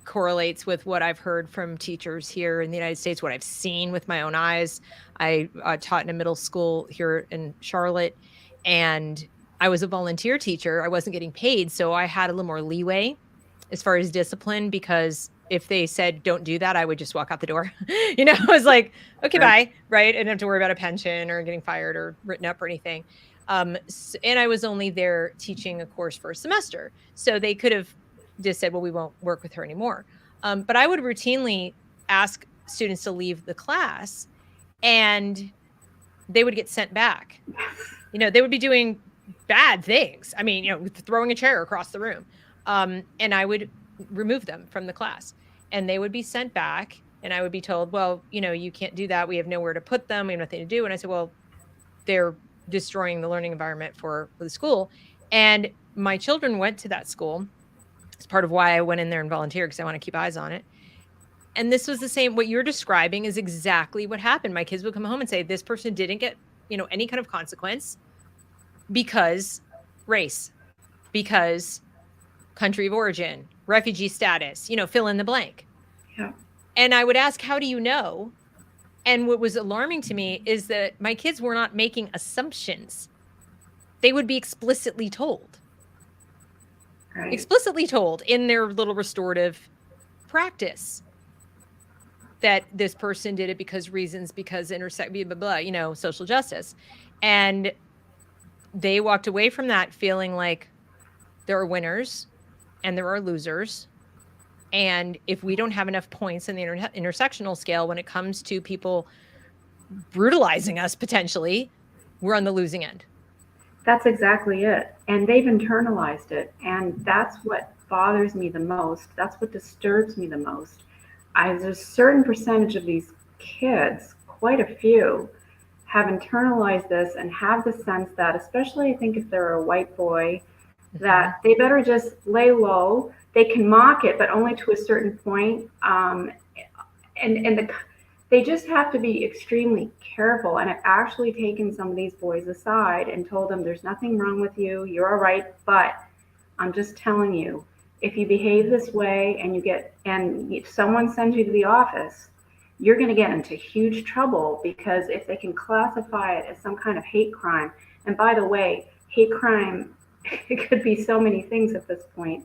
correlates with what I've heard from teachers here in the United States, what I've seen with my own eyes. I taught in a middle school here in Charlotte, and I was a volunteer teacher. I wasn't getting paid, so I had a little more leeway as far as discipline, because if they said don't do that, I would just walk out the door. I was like, okay, Right. bye. Right. I didn't have to worry about a pension or getting fired or written up or anything. And I was only there teaching a course for a semester. So they could have just said, well, we won't work with her anymore. But I would routinely ask students to leave the class, and they would get sent back. They would be doing bad things. I mean, throwing a chair across the room. And I would remove them from the class, and they would be sent back, and I would be told, well, you can't do that. We have nowhere to put them. We have nothing to do. And I said, well, they're destroying the learning environment for the school. And my children went to that school. It's part of why I went in there and volunteered, because I want to keep eyes on it. And this was the same. What you're describing is exactly what happened. My kids would come home and say, this person didn't get, any kind of consequence because race, because country of origin, refugee status, fill in the blank. Yeah. And I would ask, how do you know? And what was alarming to me is that my kids were not making assumptions. They would be explicitly told. Right. Explicitly told in their little restorative practice that this person did it because intersect, blah, blah, blah, social justice. And they walked away from that feeling like there are winners and there are losers. And if we don't have enough points in the intersectional scale when it comes to people brutalizing us potentially, we're on the losing end. That's exactly it. And they've internalized it. And that's what bothers me the most. That's what disturbs me the most. There's a certain percentage of these kids, quite a few, have internalized this and have the sense that, especially I think if they're a white boy, that they better just lay low. They can mock it, but only to a certain point. They just have to be extremely careful. And I've actually taken some of these boys aside and told them, there's nothing wrong with you. You're all right. But I'm just telling you, if you behave this way and if someone sends you to the office, you're going to get into huge trouble, because if they can classify it as some kind of hate crime, and by the way, hate crime, it could be so many things at this point,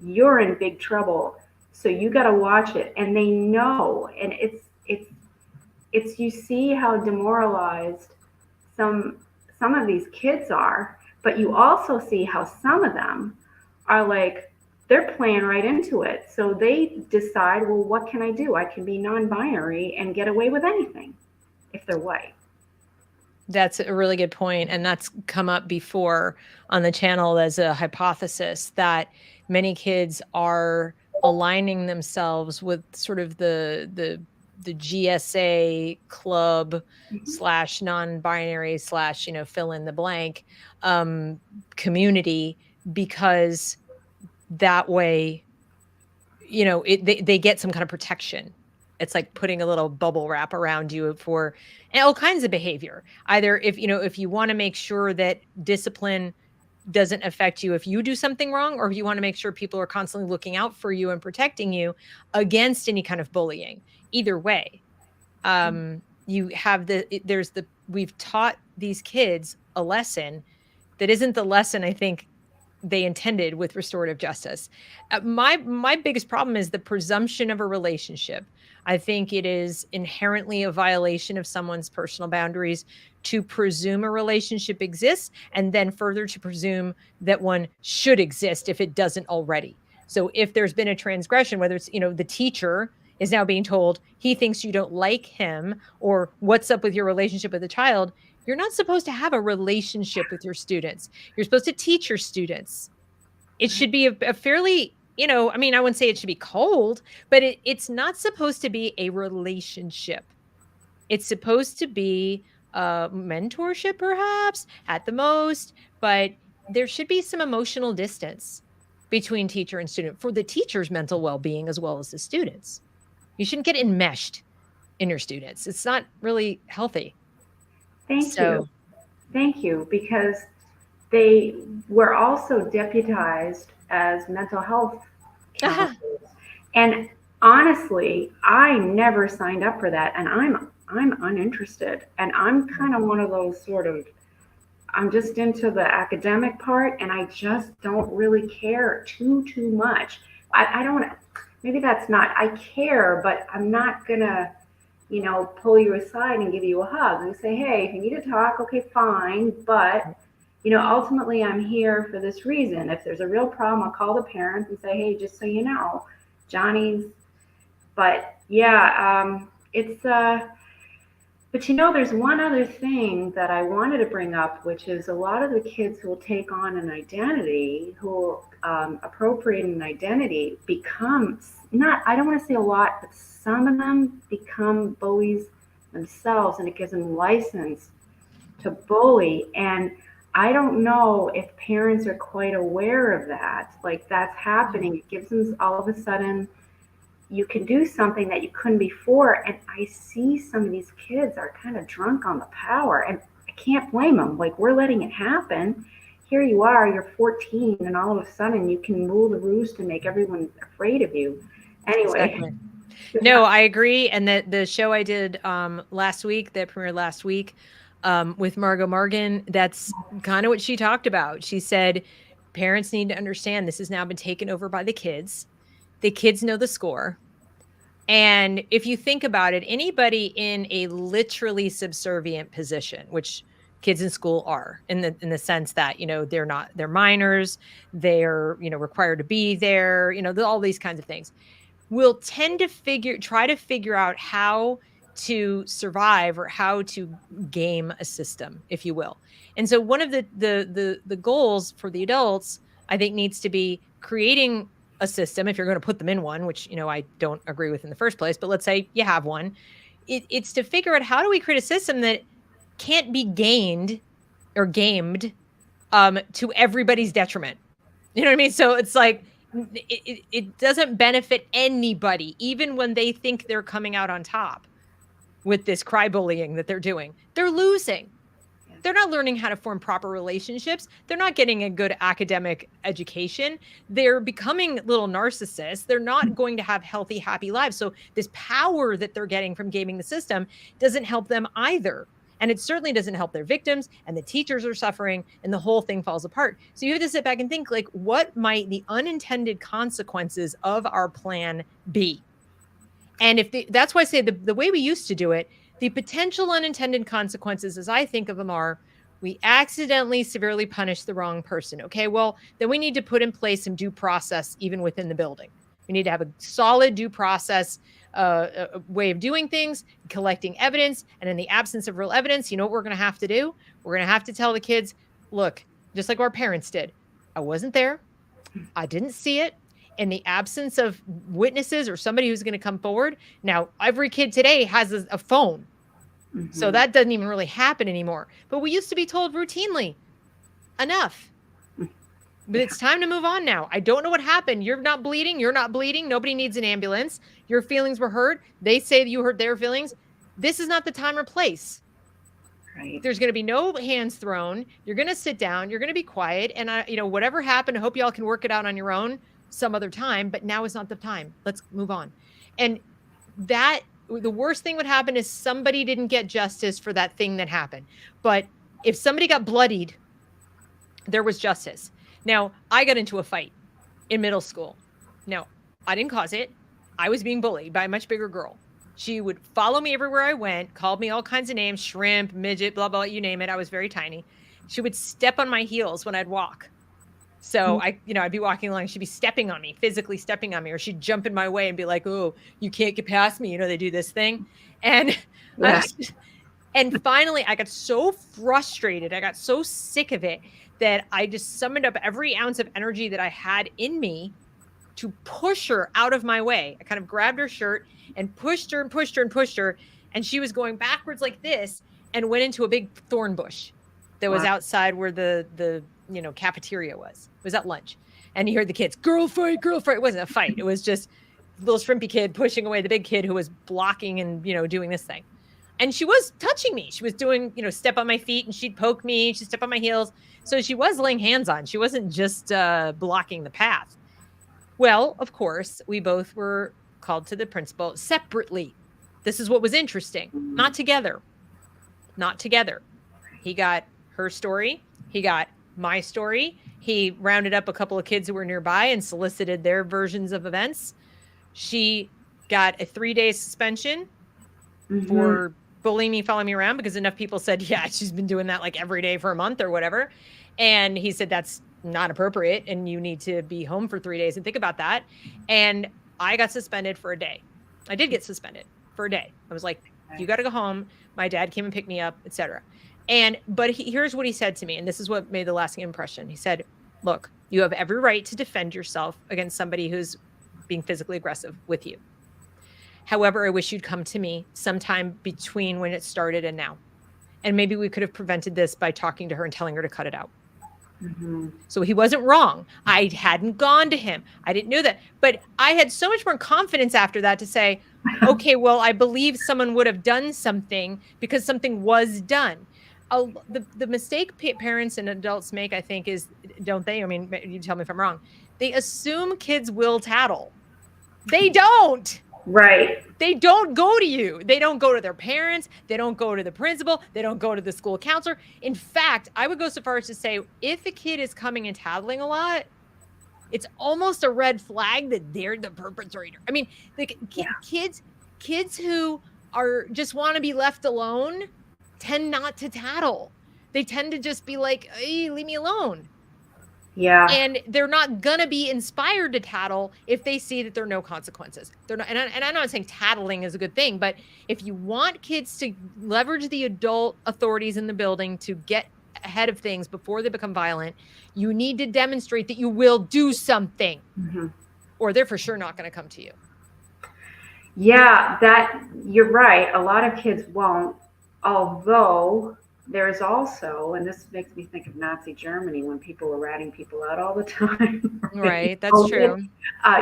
you're in big trouble. So you got to watch it. And they know, and it's you see how demoralized some some of these kids are, but you also see how some of them are like they're playing right into it. So they decide, well, what can I do? I can be non-binary and get away with anything if they're white. That's a really good point, and that's come up before on the channel as a hypothesis that many kids are aligning themselves with sort of the GSA club Mhm. slash non-binary slash, fill in the blank, um, community, because that way, they get some kind of protection. It's like putting a little bubble wrap around you for all kinds of behavior. Either if you wanna make sure that discipline doesn't affect you if you do something wrong, or if you wanna make sure people are constantly looking out for you and protecting you against any kind of bullying. Either way, you have there's we've taught these kids a lesson that isn't the lesson I think they intended with restorative justice. My biggest problem is the presumption of a relationship. I think it is inherently a violation of someone's personal boundaries to presume a relationship exists, and then further to presume that one should exist if it doesn't already. So if there's been a transgression, whether it's, the teacher is now being told he thinks you don't like him, or what's up with your relationship with the child, you're not supposed to have a relationship with your students. You're supposed to teach your students. It should be a fairly, I mean, I wouldn't say it should be cold, but it's not supposed to be a relationship. It's supposed to be mentorship, perhaps, at the most, but there should be some emotional distance between teacher and student for the teacher's mental well-being as well as the students. You shouldn't get enmeshed in your students. It's not really healthy. Thank you. So, Thank you, because they were also deputized as mental health counselors. And honestly, I never signed up for that, and I'm uninterested. And I'm kind of one of those sort of I'm just into the academic part, and I just don't really care too much. I don't. Maybe that's not. I care, but I'm not gonna pull you aside and give you a hug and say, hey, if you need to talk, okay, fine. But, ultimately I'm here for this reason. If there's a real problem, I'll call the parents and say, hey, just so you know, Johnny's, but yeah, it's, but there's one other thing that I wanted to bring up, which is a lot of the kids who will take on an identity, who will appropriate an identity, become not, I don't want to say a lot, but some of them become bullies themselves, and it gives them license to bully. And I don't know if parents are quite aware of that. Like that's happening. It gives them all of a sudden you can do something that you couldn't before. And I see some of these kids are kind of drunk on the power, and I can't blame them. Like, we're letting it happen. Here you are, you're 14, and all of a sudden you can rule the roost and make everyone afraid of you. Anyway. exactly. No, I agree. And the show I did last week, that premiered last week, with Margot Morgan, that's kind of what she talked about. She said parents need to understand this has now been taken over by the kids. The kids know the score. And if you think about it, anybody in a literally subservient position, which kids in school are, in the sense that, they're minors, they're, required to be there, all these kinds of things, will tend to try to figure out how to survive or how to game a system, if you will. And so one of the goals for the adults, I think, needs to be creating a system, if you're going to put them in one, which, I don't agree with in the first place, but let's say you have one. It's to figure out, how do we create a system that can't be gained or gamed to everybody's detriment? You know what I mean? So it's like, it doesn't benefit anybody, even when they think they're coming out on top with this cry bullying that they're doing. They're losing. They're not learning how to form proper relationships. They're not getting a good academic education. They're becoming little narcissists. They're not going to have healthy, happy lives. So this power that they're getting from gaming the system doesn't help them either. And it certainly doesn't help their victims, and the teachers are suffering, and the whole thing falls apart. So you have to sit back and think, like, what might the unintended consequences of our plan be? And that's why I say the way we used to do it, The potential unintended consequences, as I think of them, are we accidentally severely punish the wrong person. Okay, well, then we need to put in place some due process even within the building. We need to have a solid due process way of doing things, collecting evidence. And in the absence of real evidence, you know what we're going to have to do? We're going to have to tell the kids, look, just like our parents did, I wasn't there. I didn't see it. In the absence of witnesses or somebody who's going to come forward. Now, every kid today has a phone. So that doesn't even really happen anymore. But we used to be told routinely, enough. But it's time to move on now. I don't know what happened. You're not bleeding. You're not bleeding. Nobody needs an ambulance. Your feelings were hurt. They say that you hurt their feelings. This is not the time or place. Right. There's going to be no hands thrown. You're going to sit down. You're going to be quiet. And, whatever happened, I hope y'all can work it out on your own some other time. But now is not the time. Let's move on. And that the worst thing would happen is somebody didn't get justice for that thing that happened. But if somebody got bloodied, there was justice. Now, I got into a fight in middle school. No, I didn't cause it. I was being bullied by a much bigger girl. She would follow me everywhere I went, called me all kinds of names, shrimp, midget, blah, blah, you name it. I was very tiny. She would step on my heels when I'd walk. So I'd be walking along, she'd be stepping on me, physically stepping on me, or she'd jump in my way and be like, oh, you can't get past me. They do this thing. And and finally I got so frustrated. I got so sick of it that I just summoned up every ounce of energy that I had in me to push her out of my way. I kind of grabbed her shirt and pushed her and pushed her and pushed her. And she was going backwards like this and went into a big thorn bush that was outside where the cafeteria was. It was at lunch. And you heard the kids, girl fight, girl fight. It wasn't a fight. It was just a little shrimpy kid pushing away the big kid who was blocking and, doing this thing. And she was touching me. She was doing, step on my feet and she'd poke me. She'd step on my heels. So she was laying hands on. She wasn't just blocking the path. Well, of course, we both were called to the principal separately. This is what was interesting. Not together. Not together. He got her story. He got my story. He rounded up a couple of kids who were nearby and solicited their versions of events. She got a 3-day suspension for bullying me, following me around, because enough people said, yeah, she's been doing that like every day for a month or whatever. And he said, that's not appropriate and you need to be home for 3 days and think about that. And I got suspended for a day. I did get suspended for a day. I was like, you got to go home. My dad came and picked me up, etc. But here's what he said to me. And this is what made the lasting impression. He said, look, you have every right to defend yourself against somebody who's being physically aggressive with you. However, I wish you'd come to me sometime between when it started and now. And maybe we could have prevented this by talking to her and telling her to cut it out. So he wasn't wrong. I hadn't gone to him. I didn't know that. But I had so much more confidence after that to say, okay, well, I believe someone would have done something because something was done. The mistake parents and adults make, I think, is, don't they? I mean, you tell me if I'm wrong. They assume kids will tattle. They don't. Right. They don't go to you. They don't go to their parents. They don't go to the principal. They don't go to the school counselor. In fact, I would go so far as to say, if a kid is coming and tattling a lot, it's almost a red flag that they're the perpetrator. I mean, kids who are just want to be left alone tend not to tattle. They tend to just be like, hey, leave me alone. Yeah. And they're not going to be inspired to tattle if they see that there are no consequences. They're not, and I'm not saying tattling is a good thing, but if you want kids to leverage the adult authorities in the building to get ahead of things before they become violent, you need to demonstrate that you will do something, or they're for sure not going to come to you. Yeah, you're right. A lot of kids won't, although there's also, and this makes me think of Nazi Germany when people were ratting people out all the time. Right, that's true.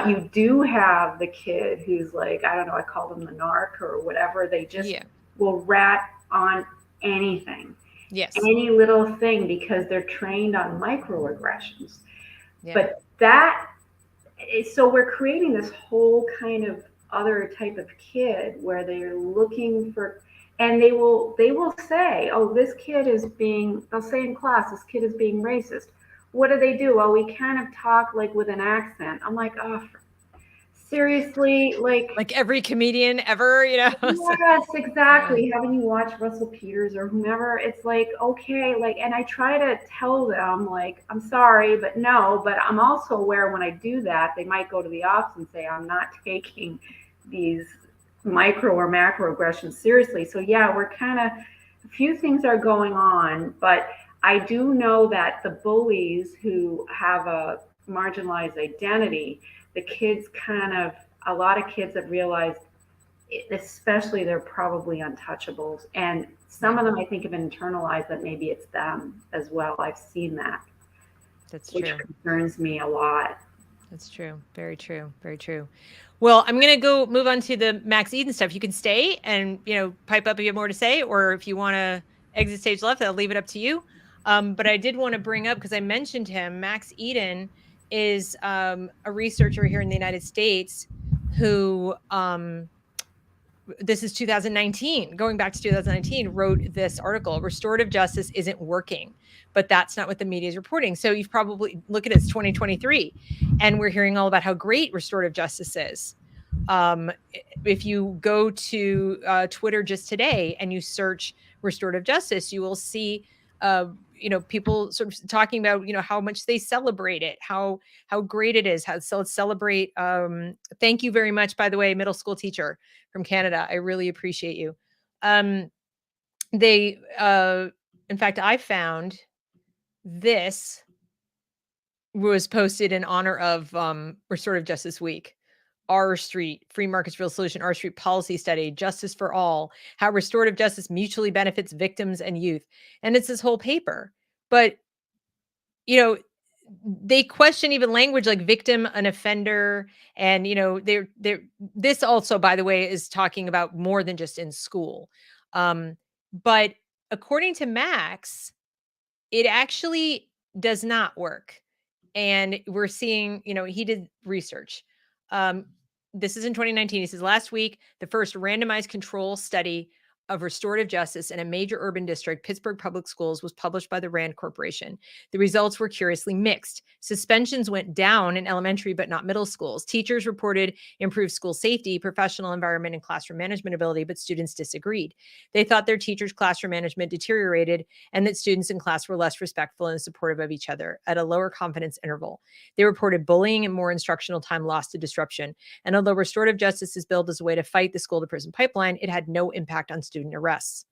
You do have the kid who's like, I don't know, I call them the narc or whatever. They just will rat on anything. Yes. Any little thing because they're trained on microaggressions. Yeah. But so we're creating this whole kind of other type of kid where they're looking for, and they will say, oh, this kid is being, they'll say in class, this kid is being racist. What do? Well, we kind of talk like with an accent. I'm like, oh, seriously, Like every comedian ever, so, yes, yeah, exactly. Having you watch Russell Peters or whomever, it's like, okay, like, and I try to tell them, like, I'm sorry, but no, but I'm also aware when I do that, they might go to the office and say, I'm not taking these micro or macroaggressions seriously. So, yeah, we're kind of, a few things are going on, but I do know that the bullies who have a marginalized identity, the kids kind of, a lot of kids have realized especially they're probably untouchables. And some yeah, of them I think have internalized that maybe it's them as well. I've seen that, that's which true. concerns me a lot. That's true. Very true. Very true. Well, I'm going to go move on to the Max Eden stuff. You can stay and, pipe up if you have more to say, or if you want to exit stage left, I'll leave it up to you. But I did want to bring up, because I mentioned him, Max Eden is a researcher here in the United States who this is 2019, going back to 2019, wrote this article, Restorative Justice Isn't Working, but that's not what the media is reporting. So you've probably, look at it, it's 2023, and we're hearing all about how great restorative justice is. If you go to Twitter just today and you search restorative justice, you will see people sort of talking about how much they celebrate it, how great it is. So let's celebrate. Thank you very much, by the way, middle school teacher from Canada. I really appreciate you. They In fact, I found this was posted in honor of Restorative Justice Week. R Street, Free Markets Real Solution, R Street Policy Study, Justice for All, How Restorative Justice Mutually Benefits Victims and Youth. And it's this whole paper. But, you know, they question even language like victim, an offender. And, they're this also, by the way, is talking about more than just in school. But according to Max, it actually does not work. And we're seeing, he did research. Um, this is in 2019. He says last week, the first randomized control study of restorative justice in a major urban district, Pittsburgh Public Schools, was published by the Rand Corporation. The results were curiously mixed. Suspensions went down in elementary, but not middle schools. Teachers reported improved school safety, professional environment, and classroom management ability, but students disagreed. They thought their teachers' classroom management deteriorated and that students in class were less respectful and supportive of each other at a lower confidence interval. They reported bullying and more instructional time lost to disruption. And although restorative justice is billed as a way to fight the school to prison pipeline, it had no impact on student arrests.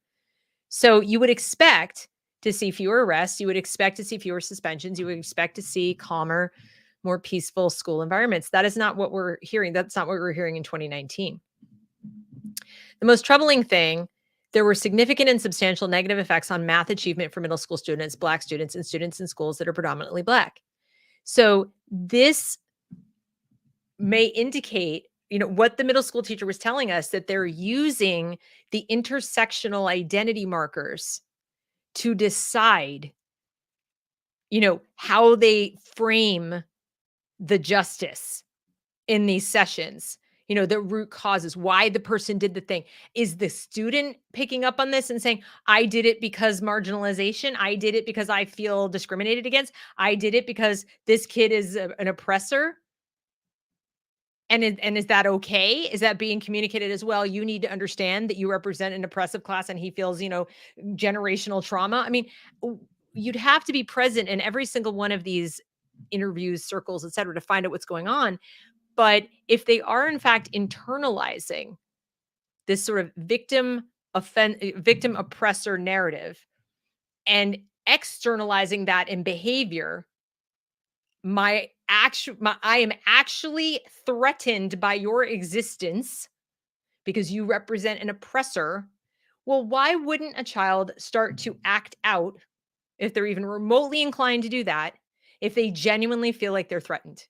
So you would expect to see fewer arrests. You would expect to see fewer suspensions. You would expect to see calmer, more peaceful school environments. That is not what we're hearing. That's not what we're hearing in 2019. The most troubling thing, there were significant and substantial negative effects on math achievement for middle school students, Black students, and students in schools that are predominantly Black. So this may indicate, what the middle school teacher was telling us, that they're using the intersectional identity markers to decide, how they frame the justice in these sessions, the root causes, why the person did the thing. Is the student picking up on this and saying, I did it because marginalization, I did it because I feel discriminated against, I did it because this kid is an oppressor? And is that okay? Is that being communicated as well? You need to understand that you represent an oppressive class and he feels, generational trauma. I mean, you'd have to be present in every single one of these interviews, circles, et cetera, to find out what's going on. But if they are in fact internalizing this sort of victim oppressor narrative and externalizing that in behavior, I am actually threatened by your existence because you represent an oppressor. Well, why wouldn't a child start to act out, if they're even remotely inclined to do that, if they genuinely feel like they're threatened?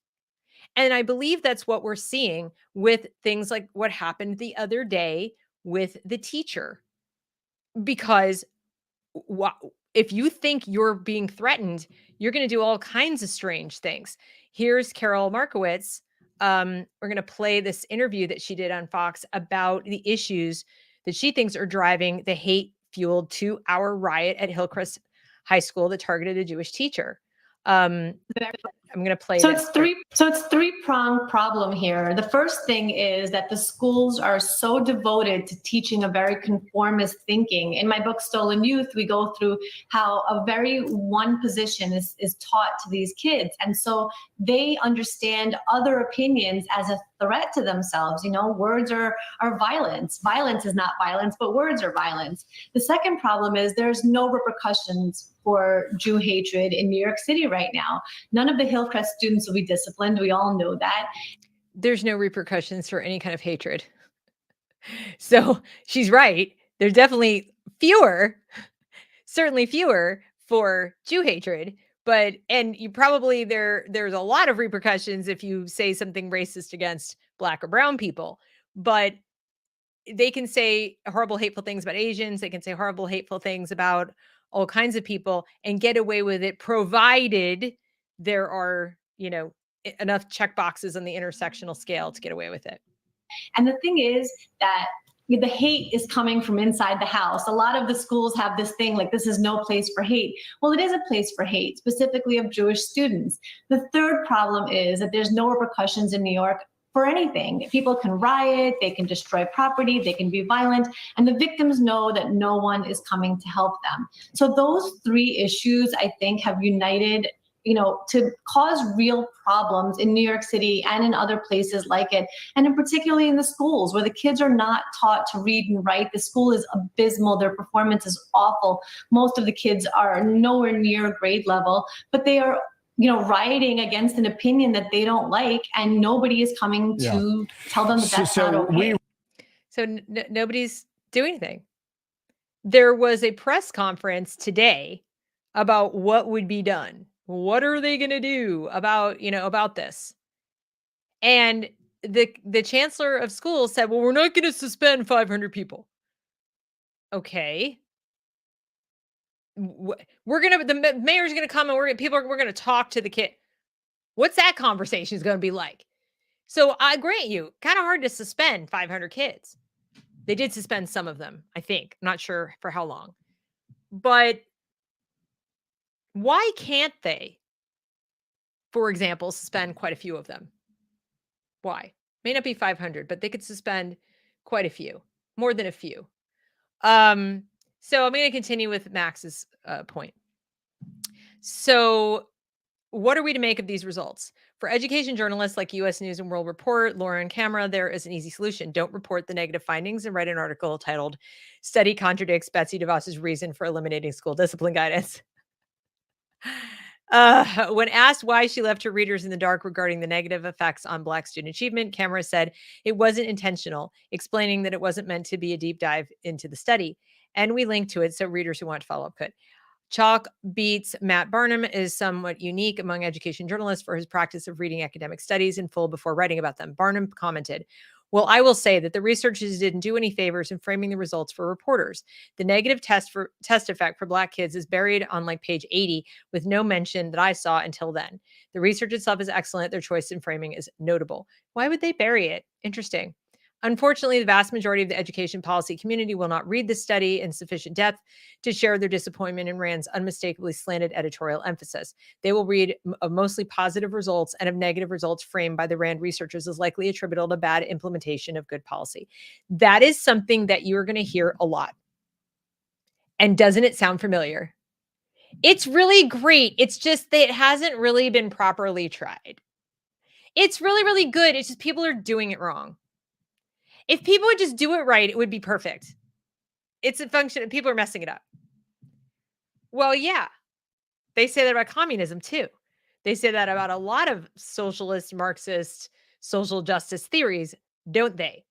And I believe that's what we're seeing with things like what happened the other day with the teacher. Because if you think you're being threatened, you're going to do all kinds of strange things. Here's Carol Markowitz. We're going to play this interview that she did on Fox about the issues that she thinks are driving the hate fueled 2-hour riot at Hillcrest High School that targeted a Jewish teacher. I'm going to play So this. it's three-pronged problem here. The first thing is that the schools are so devoted to teaching a very conformist thinking. In my book, Stolen Youth, we go through how a very one position is taught to these kids. And so they understand other opinions as a threat to themselves. You know, words are violence. Violence is not violence, but words are violence. The second problem is there's no repercussions for Jew hatred in New York City right now. None of the Hillcrest students will be disciplined. We all know that. There's no repercussions for any kind of hatred. So she's right. There's definitely fewer, certainly fewer for Jew hatred. But and you probably there's a lot of repercussions if you say something racist against Black or brown people. But they can say horrible, hateful things about Asians. They can say horrible, hateful things about all kinds of people and get away with it, provided there are, enough check boxes on the intersectional scale to get away with it. And the thing is that the hate is coming from inside the house. A lot of the schools have this thing like, this is no place for hate. Well, it is a place for hate, specifically of Jewish students. The third problem is that there's no repercussions in New York for anything. People can riot, they can destroy property, they can be violent, and the victims know that no one is coming to help them. So those three issues, I think, have united, to cause real problems in New York City and in other places like it, and in particularly in the schools where the kids are not taught to read and write. The school is abysmal. Their performance is awful. Most of the kids are nowhere near grade level, but they are rioting against an opinion that they don't like, and nobody is coming to tell them that that's not okay. So nobody's doing anything. There was a press conference today about what would be done. What are they going to do about this? And the chancellor of schools said, well, we're not going to suspend 500 people. Okay. The mayor's going to come and we're going to talk to the kid. What's that conversation is going to be like? So I grant you, kind of hard to suspend 500 kids. They did suspend some of them, I think. I'm not sure for how long. But why can't they, for example, suspend quite a few of them? Why? May not be 500, but they could suspend quite a few, more than a few. So I'm going to continue with Max's point. So what are we to make of these results? For education journalists like U.S. News and World Report, Laura and Camera, there is an easy solution. Don't report the negative findings and write an article titled, Study Contradicts Betsy DeVos's Reason for Eliminating School Discipline Guidance. When asked why she left her readers in the dark regarding the negative effects on Black student achievement, Camera said it wasn't intentional, explaining that it wasn't meant to be a deep dive into the study. And we linked to it so readers who want to follow up could. Chalk Beats Matt Barnum is somewhat unique among education journalists for his practice of reading academic studies in full before writing about them. Barnum commented, well, I will say that the researchers didn't do any favors in framing the results for reporters. The negative test effect for Black kids is buried on like page 80 with no mention that I saw until then. The research itself is excellent. Their choice in framing is notable. Why would they bury it? Interesting. Unfortunately, the vast majority of the education policy community will not read this study in sufficient depth to share their disappointment in Rand's unmistakably slanted editorial emphasis. They will read of mostly positive results and of negative results framed by the Rand researchers as likely attributable to bad implementation of good policy. That is something that you're going to hear a lot. And doesn't it sound familiar? It's really great. It's just that it hasn't really been properly tried. It's really, really good. It's just people are doing it wrong. If people would just do it right, it would be perfect. It's a function, people are messing it up. Well, yeah, they say that about communism too. They say that about a lot of socialist, Marxist, social justice theories, don't they?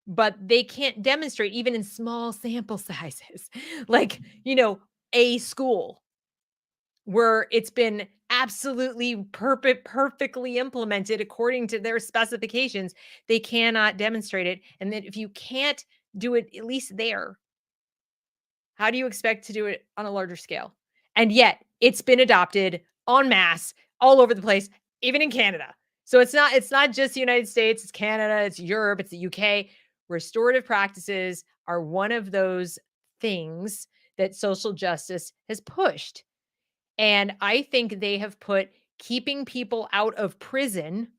But they can't demonstrate, even in small sample sizes, like, a school where it's been absolutely perfectly implemented according to their specifications. They cannot demonstrate it. And then if you can't do it, at least there, how do you expect to do it on a larger scale? And yet it's been adopted en masse all over the place, even in Canada. So it's not just the United States, it's Canada, it's Europe, it's the UK. Restorative practices are one of those things that social justice has pushed. And I think they have put keeping people out of prison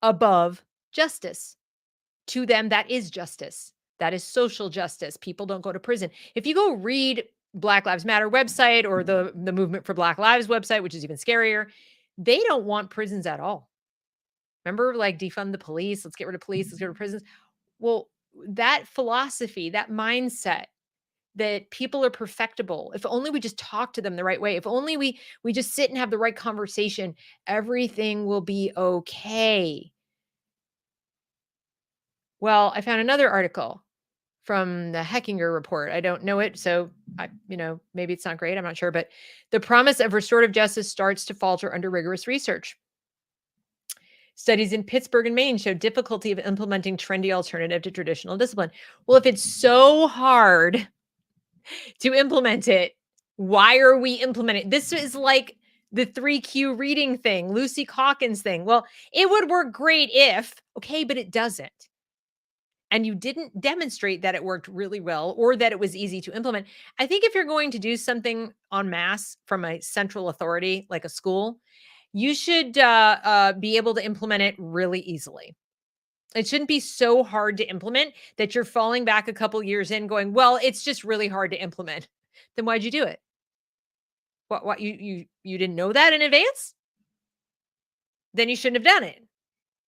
above justice. To them, that is justice. That is social justice. People don't go to prison. If you go read Black Lives Matter website or the Movement for Black Lives website, which is even scarier, they don't want prisons at all. Remember, like, defund the police, let's get rid of police, let's get rid of prisons. Well, that philosophy, that mindset that people are perfectible, if only we just talk to them the right way, if only we just sit and have the right conversation, everything will be okay. Well, I found another article from the Heckinger report. I don't know it, so maybe it's not great. I'm not sure, but the promise of restorative justice starts to falter under rigorous research. Studies in Pittsburgh and Maine show difficulty of implementing trendy alternative to traditional discipline. Well, if it's so hard to implement it, why are we implementing? This is like the 3Q reading thing, Lucy Calkins thing. Well, it would work great if, okay, but it doesn't. And you didn't demonstrate that it worked really well or that it was easy to implement. I think if you're going to do something en masse from a central authority like a school, you should be able to implement it really easily. It shouldn't be so hard to implement that you're falling back a couple years in going, well, it's just really hard to implement. Then why'd you do it? What you didn't know that in advance? Then you shouldn't have done it.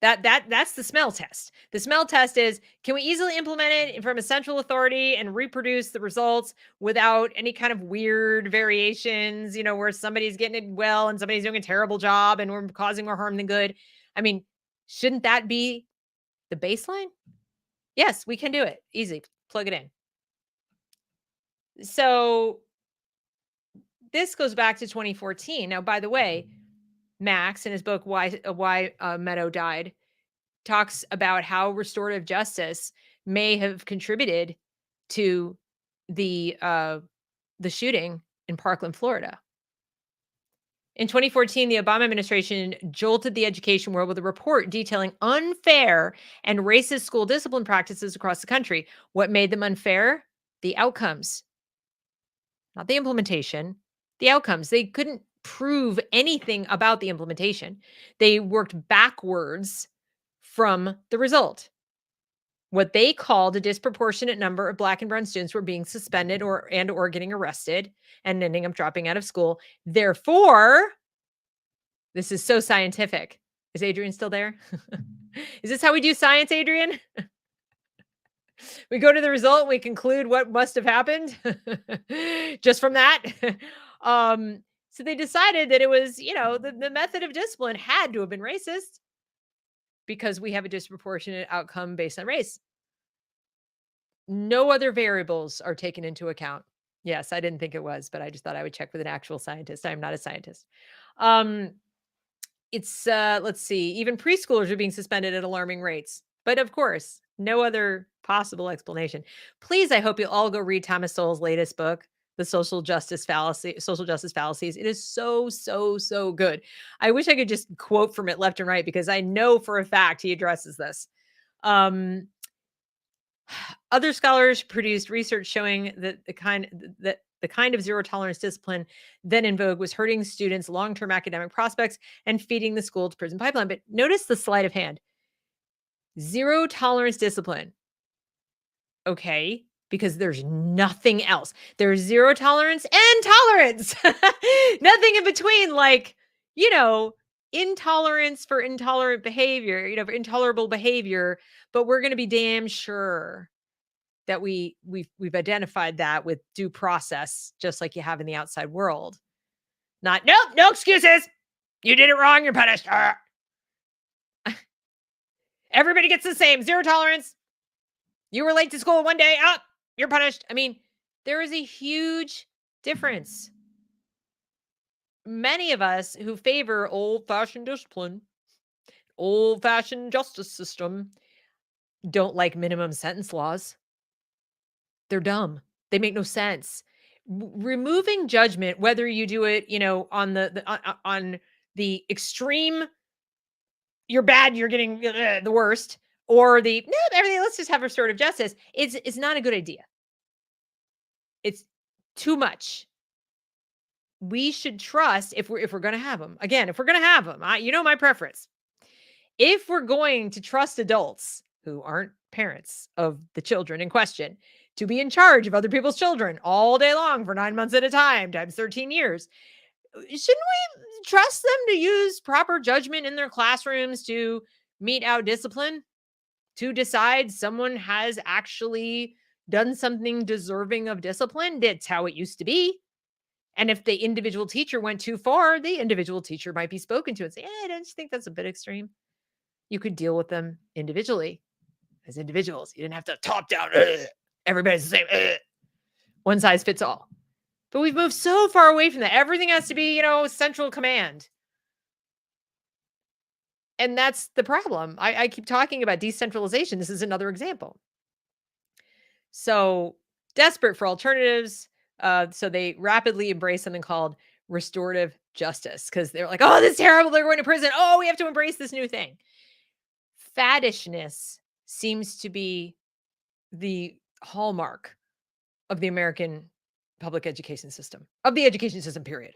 That's the smell test. The smell test is, can we easily implement it from a central authority and reproduce the results without any kind of weird variations, where somebody's getting it well and somebody's doing a terrible job and we're causing more harm than good? I mean, shouldn't that be the baseline? Yes, we can do it. Easy. Plug it in. So this goes back to 2014. Now, by the way, Max in his book, Why Meadow Died, talks about how restorative justice may have contributed to the shooting in Parkland, Florida. In 2014, the Obama administration jolted the education world with a report detailing unfair and racist school discipline practices across the country. What made them unfair? The outcomes, not the implementation, the outcomes. They couldn't prove anything about the implementation. They worked backwards from the result. What they called a disproportionate number of Black and brown students were being suspended or getting arrested and ending up dropping out of school. Therefore, this is so scientific. Is Adrian still there? Is this how we do science, Adrian? We go to the result and we conclude what must have happened just from that. So they decided that it was, the method of discipline had to have been racist because we have a disproportionate outcome based on race. No other variables are taken into account. Yes, I didn't think it was, but I just thought I would check with an actual scientist. I'm not a scientist. It's let's see, even preschoolers are being suspended at alarming rates. But of course, no other possible explanation. Please, I hope you'll all go read Thomas Sowell's latest book, The Social Justice Fallacies. It is so, so, so good. I wish I could just quote from it left and right because I know for a fact he addresses this. Other scholars produced research showing that the kind of zero tolerance discipline then in vogue was hurting students' long-term academic prospects and feeding the school to prison pipeline. But notice the sleight of hand. Zero tolerance discipline. Okay, because there's nothing else. There's zero tolerance and tolerance. Nothing in between, like, intolerance for intolerant behavior, for intolerable behavior, but we're going to be damn sure that we've identified that with due process, just like you have in the outside world. Not, nope, no excuses. You did it wrong. You're punished. Everybody gets the same. Zero tolerance. You were late to school one day. You're punished. I mean, there is a huge difference. Many of us who favor old-fashioned discipline, old-fashioned justice system, don't like minimum sentence laws. They're dumb. They make no sense. Removing judgment, whether you do it, on the extreme, you're bad, you're getting the worst, or everything. Let's just have restorative justice. It's not a good idea. It's too much. we should trust if we're going to have them. Again, if we're going to have them, you know my preference. If we're going to trust adults who aren't parents of the children in question to be in charge of other people's children all day long for 9 months at a time, times 13 years, shouldn't we trust them to use proper judgment in their classrooms to mete out discipline, to decide someone has actually done something deserving of discipline? That's how it used to be. And if the individual teacher went too far, the individual teacher might be spoken to and say, I don't think that's a bit extreme. You could deal with them individually as individuals. You didn't have to top down. Everybody's the same. One size fits all. But we've moved so far away from that. Everything has to be, central command. And that's the problem. I keep talking about decentralization. This is another example. So desperate for alternatives. So they rapidly embrace something called restorative justice because they're like, oh, this is terrible. They're going to prison. Oh, we have to embrace this new thing. Faddishness seems to be the hallmark of the American public education system, of the education system, period.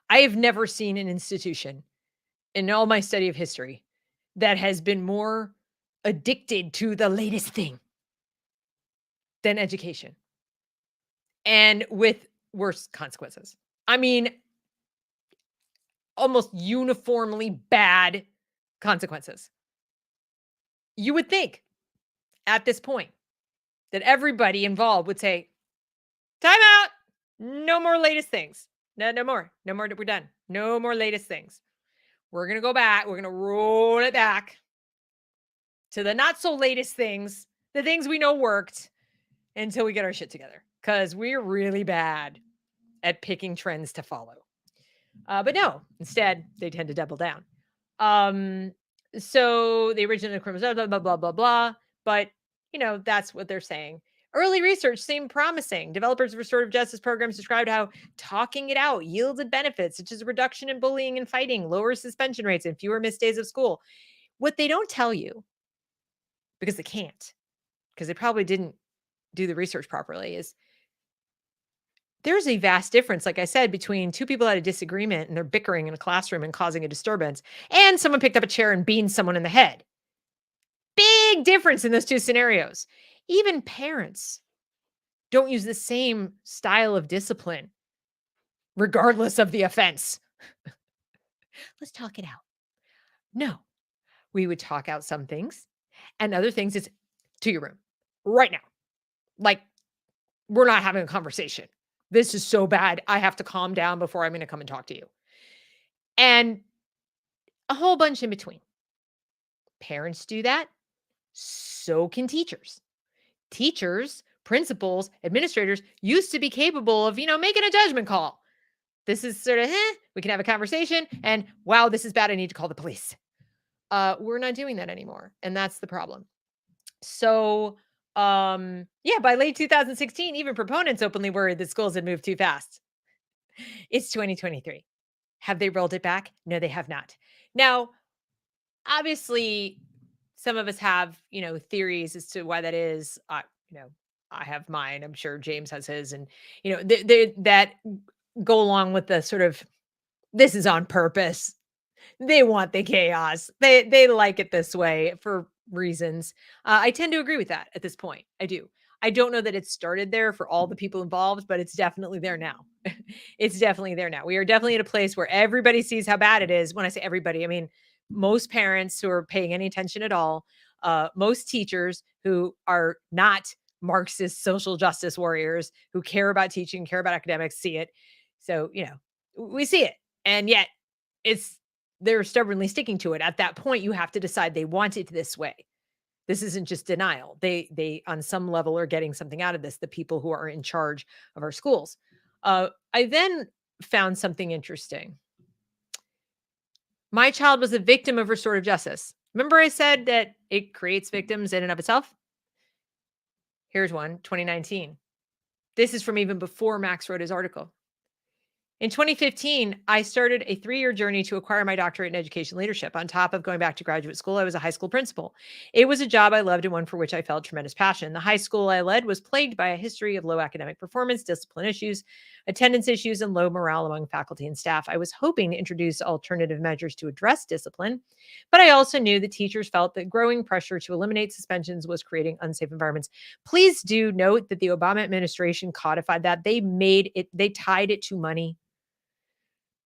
I have never seen an institution in all my study of history that has been more addicted to the latest thing than education, and with worse consequences. I mean, almost uniformly bad consequences. You would think at this point that everybody involved would say, time out, no more latest things. No more, we're done. No more latest things. We're going to go back. We're going to roll it back to the not so latest things, the things we know worked, until we get our shit together, because we're really bad at picking trends to follow. But no, instead, they tend to double down. So the original criminals, blah, blah, blah, blah, blah. But, that's what they're saying. Early research seemed promising. Developers of restorative justice programs described how talking it out yielded benefits, such as a reduction in bullying and fighting, lower suspension rates, and fewer missed days of school. What they don't tell you, because they can't, because they probably didn't do the research properly, is there's a vast difference, like I said, between two people at a disagreement and they're bickering in a classroom and causing a disturbance, and someone picked up a chair and beamed someone in the head. Big difference in those two scenarios. Even parents don't use the same style of discipline, regardless of the offense. Let's talk it out. No, we would talk out some things, and other things is to your room right now. Like, we're not having a conversation. This is so bad. I have to calm down before I'm going to come and talk to you. And a whole bunch in between. Parents do that. So can teachers. Teachers, principals, administrators used to be capable of, making a judgment call. This is sort of, we can have a conversation, and wow, this is bad. I need to call the police. We're not doing that anymore. And that's the problem. So, by late 2016, even proponents openly worried that schools had moved too fast. It's 2023. Have they rolled it back? No, they have not. Now, obviously, some of us have, theories as to why that is. I have mine. I'm sure James has his, and that go along with the sort of, this is on purpose. They want the chaos. They like it this way for reasons. I tend to agree with that at this point. I do. I don't know that it started there for all the people involved, but it's definitely there now. It's definitely there now. We are definitely at a place where everybody sees how bad it is. When I say everybody, I mean most parents who are paying any attention at all, most teachers who are not Marxist social justice warriors who care about teaching, care about academics, see it. So, we see it. And yet they're stubbornly sticking to it. At that point, you have to decide they want it this way. This isn't just denial. They on some level are getting something out of this, the people who are in charge of our schools. I then found something interesting. My child was a victim of restorative justice. Remember I said that it creates victims in and of itself? Here's one, 2019. This is from even before Max wrote his article. In 2015, I started a 3-year journey to acquire my doctorate in education leadership. On top of going back to graduate school, I was a high school principal. It was a job I loved and one for which I felt tremendous passion. The high school I led was plagued by a history of low academic performance, discipline issues, attendance issues, and low morale among faculty and staff. I was hoping to introduce alternative measures to address discipline, but I also knew that teachers felt that growing pressure to eliminate suspensions was creating unsafe environments. Please do note that the Obama administration codified that. They tied it to money.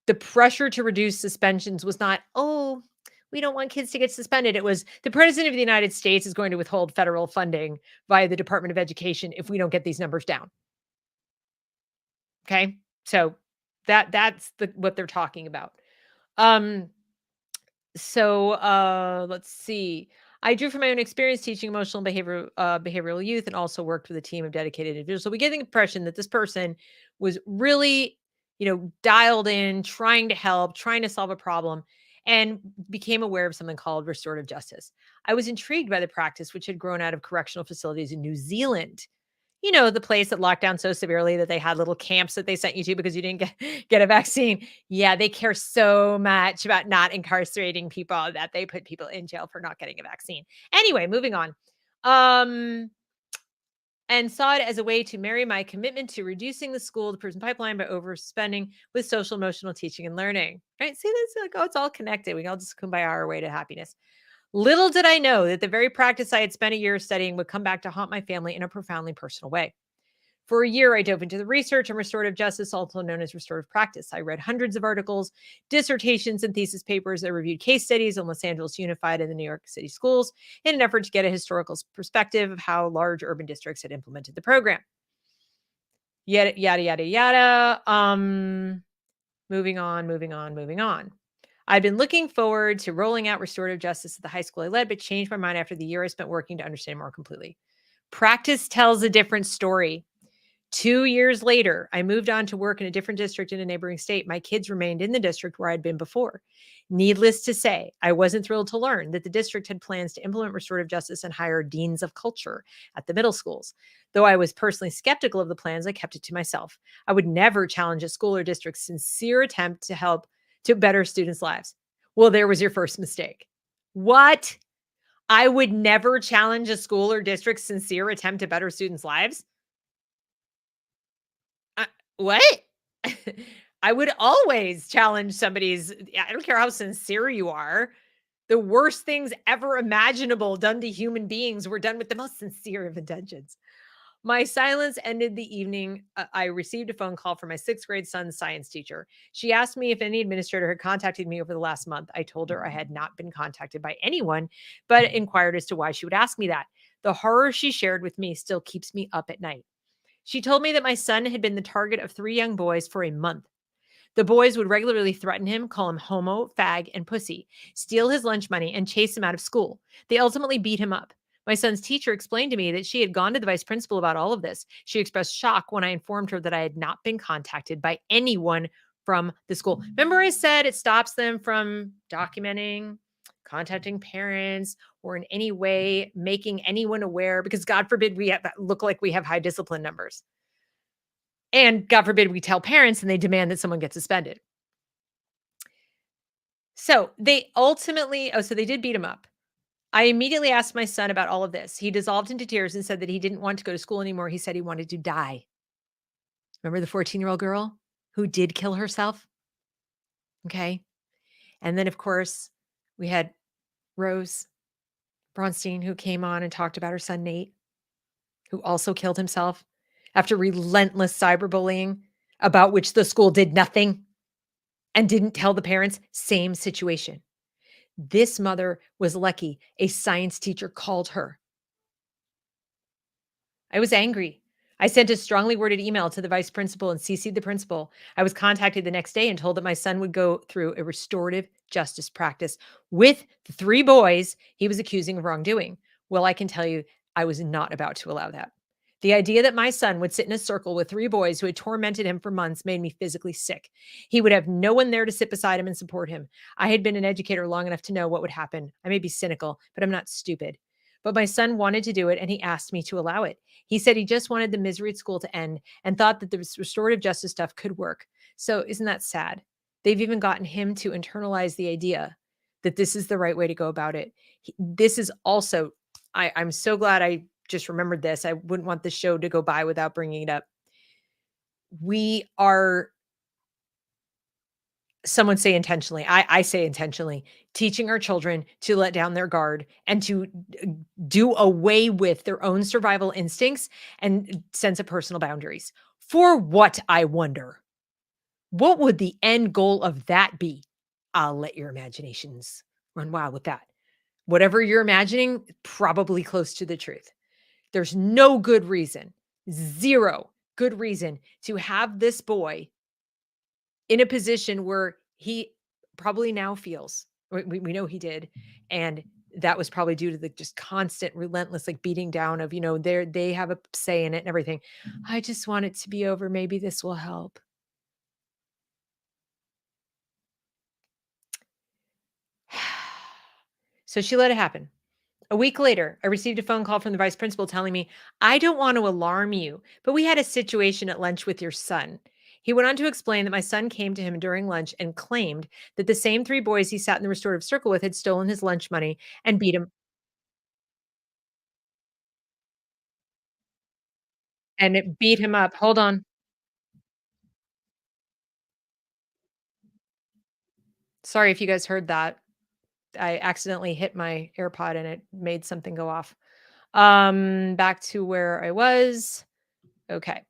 The pressure to reduce suspensions was not, oh, we don't want kids to get suspended. It was the president of the United States is going to withhold federal funding via the Department of Education if we don't get these numbers down. Okay. So that's what they're talking about. Um, let's see. I drew from my own experience teaching emotional and behavioral youth and also worked with a team of dedicated individuals. So we get the impression that this person was really, dialed in, trying to help, trying to solve a problem, and became aware of something called restorative justice. I was intrigued by the practice, which had grown out of correctional facilities in New Zealand. The place that locked down so severely that they had little camps that they sent you to because you didn't get a vaccine. Yeah, they care so much about not incarcerating people that they put people in jail for not getting a vaccine. Anyway, moving on. And saw it as a way to marry my commitment to reducing the school to prison pipeline by overspending with social emotional teaching and learning. Right? See, this like, oh, it's all connected. We can all just kumbaya our way to happiness. Little did I know that the very practice I had spent a year studying would come back to haunt my family in a profoundly personal way. For a year, I dove into the research on restorative justice, also known as restorative practice. I read hundreds of articles, dissertations, and thesis papers. I reviewed case studies on Los Angeles Unified and the New York City schools in an effort to get a historical perspective of how large urban districts had implemented the program. Yada, yada, yada, yada. Moving on. I've been looking forward to rolling out restorative justice at the high school I led, but changed my mind after the year I spent working to understand more completely. Practice tells a different story. 2 years later, I moved on to work in a different district in a neighboring state. My kids remained in the district where I'd been before. Needless to say, I wasn't thrilled to learn that the district had plans to implement restorative justice and hire deans of culture at the middle schools. Though I was personally skeptical of the plans, I kept it to myself. I would never challenge a school or district's sincere attempt to help to better students' lives. Well, there was your first mistake. What? I would never challenge a school or district's sincere attempt to better students' lives? What? I would always challenge somebody's, I don't care how sincere you are. The worst things ever imaginable done to human beings were done with the most sincere of intentions. My silence ended the evening. I received a phone call from my 6th grade son's science teacher. She asked me if any administrator had contacted me over the last month. I told her I had not been contacted by anyone, but inquired as to why she would ask me that. The horror she shared with me still keeps me up at night. She told me that my son had been the target of 3 young boys for a month. The boys would regularly threaten him, call him homo, fag, and pussy, steal his lunch money, and chase him out of school. They ultimately beat him up. My son's teacher explained to me that she had gone to the vice principal about all of this. She expressed shock when I informed her that I had not been contacted by anyone from the school. Remember, I said it stops them from documenting, contacting parents, or in any way making anyone aware, because God forbid we look like we have high discipline numbers. And God forbid we tell parents and they demand that someone get suspended. So they ultimately, so they did beat him up. I immediately asked my son about all of this. He dissolved into tears and said that he didn't want to go to school anymore. He said he wanted to die. Remember the 14-year-old girl who did kill herself? Okay. And then, of course, we had Rose Bronstein, who came on and talked about her son, Nate, who also killed himself after relentless cyberbullying about which the school did nothing and didn't tell the parents. Same situation. This mother was lucky a science teacher called her. I was angry. I sent a strongly worded email to the vice principal and CC'd the principal. I was contacted the next day and told that my son would go through a restorative justice practice with the 3 boys he was accusing of wrongdoing. Well, I can tell you, I was not about to allow that. The idea that my son would sit in a circle with 3 boys who had tormented him for months made me physically sick. He would have no one there to sit beside him and support him. I had been an educator long enough to know what would happen. I may be cynical, but I'm not stupid. but my son wanted to do it and he asked me to allow it. He said he just wanted the misery at school to end and thought that the restorative justice stuff could work. So isn't that sad? They've even gotten him to internalize the idea that this is the right way to go about it. This is also, I'm so glad I just remembered this. I wouldn't want the show to go by without bringing it up. We are, someone say intentionally, I say intentionally, teaching our children to let down their guard and to do away with their own survival instincts and sense of personal boundaries. For what, I wonder? What would the end goal of that be? I'll let your imaginations run wild with that. Whatever you're imagining, probably close to the truth. There's no good reason, zero good reason to have this boy in a position where he probably now feels, we know he did. And that was probably due to the just constant, relentless, like beating down of, they have a say in it and everything. I just want it to be over. Maybe this will help. So she let it happen. A week later, I received a phone call from the vice principal telling me, I don't want to alarm you, but we had a situation at lunch with your son. He went on to explain that my son came to him during lunch and claimed that the same three boys he sat in the restorative circle with had stolen his lunch money and beat him. And it beat him up. Hold on. Sorry if you guys heard that. I accidentally hit my AirPod and it made something go off. Back to where I was. Okay.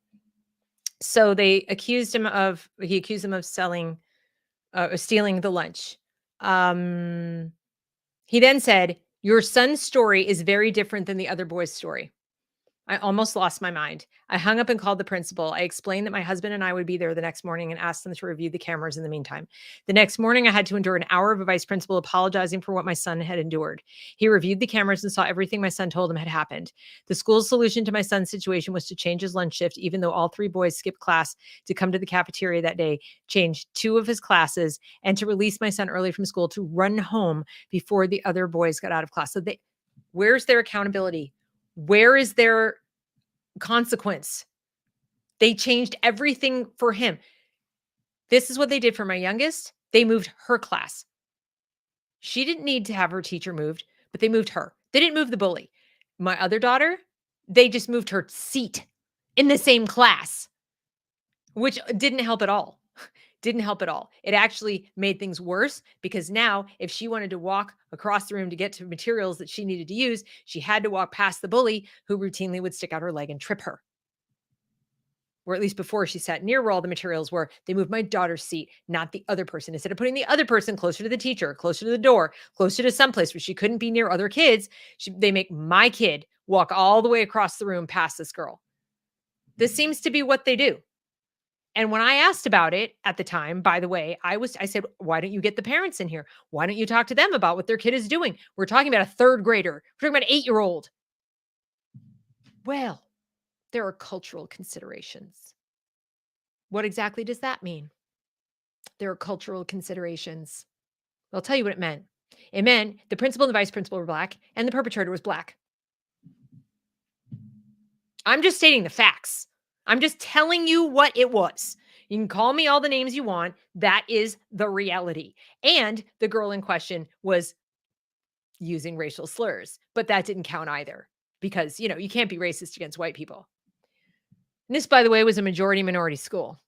So he accused him of stealing the lunch. Um, he then said, your son's story is very different than the other boy's story. I almost lost my mind. I hung up and called the principal. I explained that my husband and I would be there the next morning and asked them to review the cameras in the meantime. The next morning, I had to endure an hour of a vice principal apologizing for what my son had endured. He reviewed the cameras and saw everything my son told him had happened. The school's solution to my son's situation was to change his lunch shift, even though all three boys skipped class to come to the cafeteria that day, change two of his classes, and to release my son early from school to run home before the other boys got out of class. So where's their accountability? Where is their consequence? They changed everything for him. This is what they did for my youngest. They moved her class. She didn't need to have her teacher moved, but they moved her. They didn't move the bully. My other daughter, they just moved her seat in the same class, which didn't help at all. Didn't help at all. It actually made things worse because now if she wanted to walk across the room to get to materials that she needed to use, she had to walk past the bully who routinely would stick out her leg and trip her. Or at least before, she sat near where all the materials were. They moved my daughter's seat, not the other person. Instead of putting the other person closer to the teacher, closer to the door, closer to someplace where she couldn't be near other kids, they make my kid walk all the way across the room past this girl. This seems to be what they do. And when I asked about it at the time, by the way, I said, why don't you get the parents in here? Why don't you talk to them about what their kid is doing? We're talking about a third grader. We're talking about an 8-year-old. Well, there are cultural considerations. What exactly does that mean? There are cultural considerations. I'll tell you what it meant. It meant the principal and the vice principal were black and the perpetrator was black. I'm just stating the facts. I'm just telling you what it was. You can call me all the names you want. That is the reality. And the girl in question was using racial slurs, but that didn't count either because, you can't be racist against white people. And this, by the way, was a majority minority school.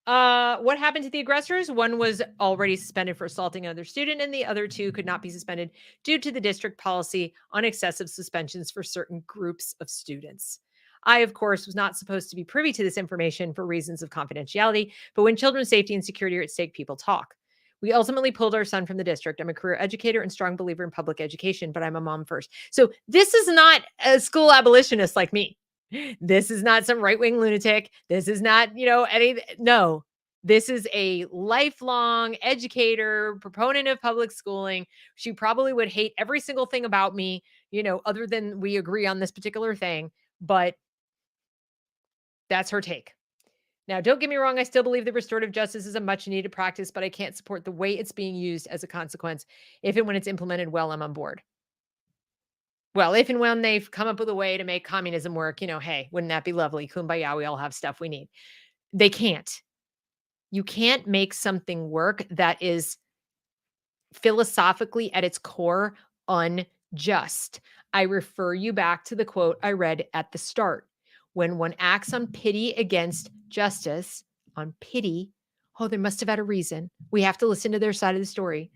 What happened to the aggressors? One was already suspended for assaulting another student, and the other two could not be suspended due to the district policy on excessive suspensions for certain groups of students. I, of course, was not supposed to be privy to this information for reasons of confidentiality, but when children's safety and security are at stake, people talk. We ultimately pulled our son from the district. I'm a career educator and strong believer in public education, but I'm a mom first. So this is not a school abolitionist like me. This is not some right-wing lunatic. This is not, no. This is a lifelong educator, proponent of public schooling. She probably would hate every single thing about me, other than we agree on this particular thing, but that's her take. Now, don't get me wrong. I still believe that restorative justice is a much needed practice, but I can't support the way it's being used as a consequence. If and when it's implemented well, I'm on board. Well, if and when they've come up with a way to make communism work, hey, wouldn't that be lovely? Kumbaya, we all have stuff we need. They can't. You can't make something work that is philosophically at its core unjust. I refer you back to the quote I read at the start. When one acts on pity against justice, on pity, oh, they must have had a reason. We have to listen to their side of the story.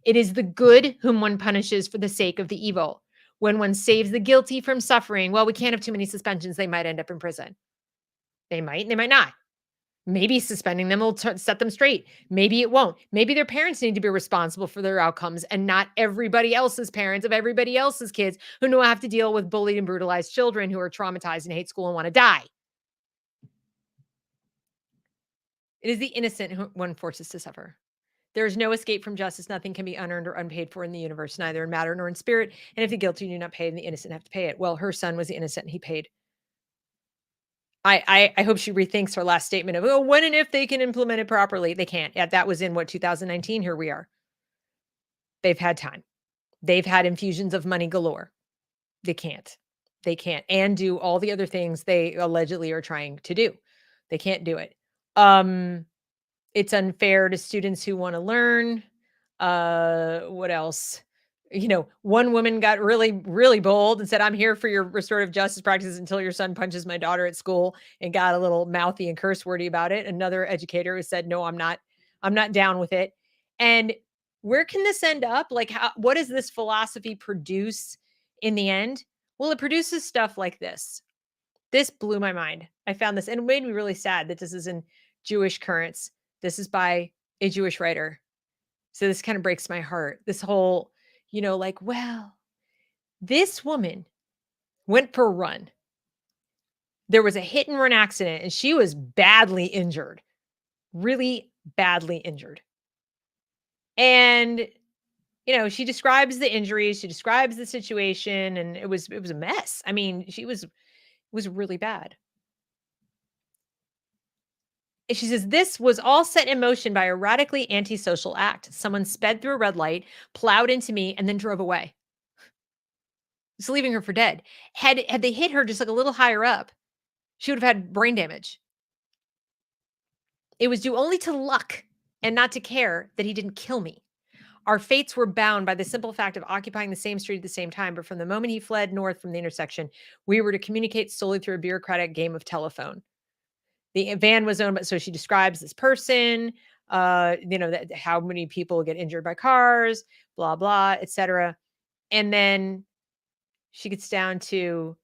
It is the good whom one punishes for the sake of the evil. When one saves the guilty from suffering, well, we can't have too many suspensions. They might end up in prison. They might not. Maybe suspending them will set them straight. Maybe it won't. Maybe their parents need to be responsible for their outcomes and not everybody else's parents of everybody else's kids who now have to deal with bullied and brutalized children who are traumatized and hate school and want to die. It is the innocent who one forces to suffer. There is no escape from justice. Nothing can be unearned or unpaid for in the universe, neither in matter nor in spirit. And if the guilty do not pay, then the innocent have to pay it. Well, her son was the innocent and he paid. I hope she rethinks her last statement of, oh, when and if they can implement it properly. They can't. Yeah, that was in 2019. Here we are. They've had time. They've had infusions of money galore. They can't. They can't. And do all the other things they allegedly are trying to do. They can't do it. It's unfair to students who want to learn. What else? One woman got really, really bold and said, I'm here for your restorative justice practices until your son punches my daughter at school, and got a little mouthy and curse wordy about it. Another educator who said, no, I'm not down with it. And where can this end up? Like, what does this philosophy produce in the end? Well, it produces stuff like this. This blew my mind. I found this and it made me really sad that this is in Jewish Currents. This is by a Jewish writer. So this kind of breaks my heart. This whole, well, this woman went for a run. There was a hit and run accident and she was badly injured, really badly injured. And, she describes the injuries, she describes the situation, and it was a mess. I mean, it was really bad. And she says, this was all set in motion by a radically antisocial act. Someone sped through a red light, plowed into me, and then drove away. Just leaving her for dead. Had they hit her just like a little higher up, she would have had brain damage. It was due only to luck and not to care that he didn't kill me. Our fates were bound by the simple fact of occupying the same street at the same time, but from the moment he fled north from the intersection, we were to communicate solely through a bureaucratic game of telephone. The van was owned, but so she describes this person, that how many people get injured by cars, blah, blah, etc. And then she gets down to,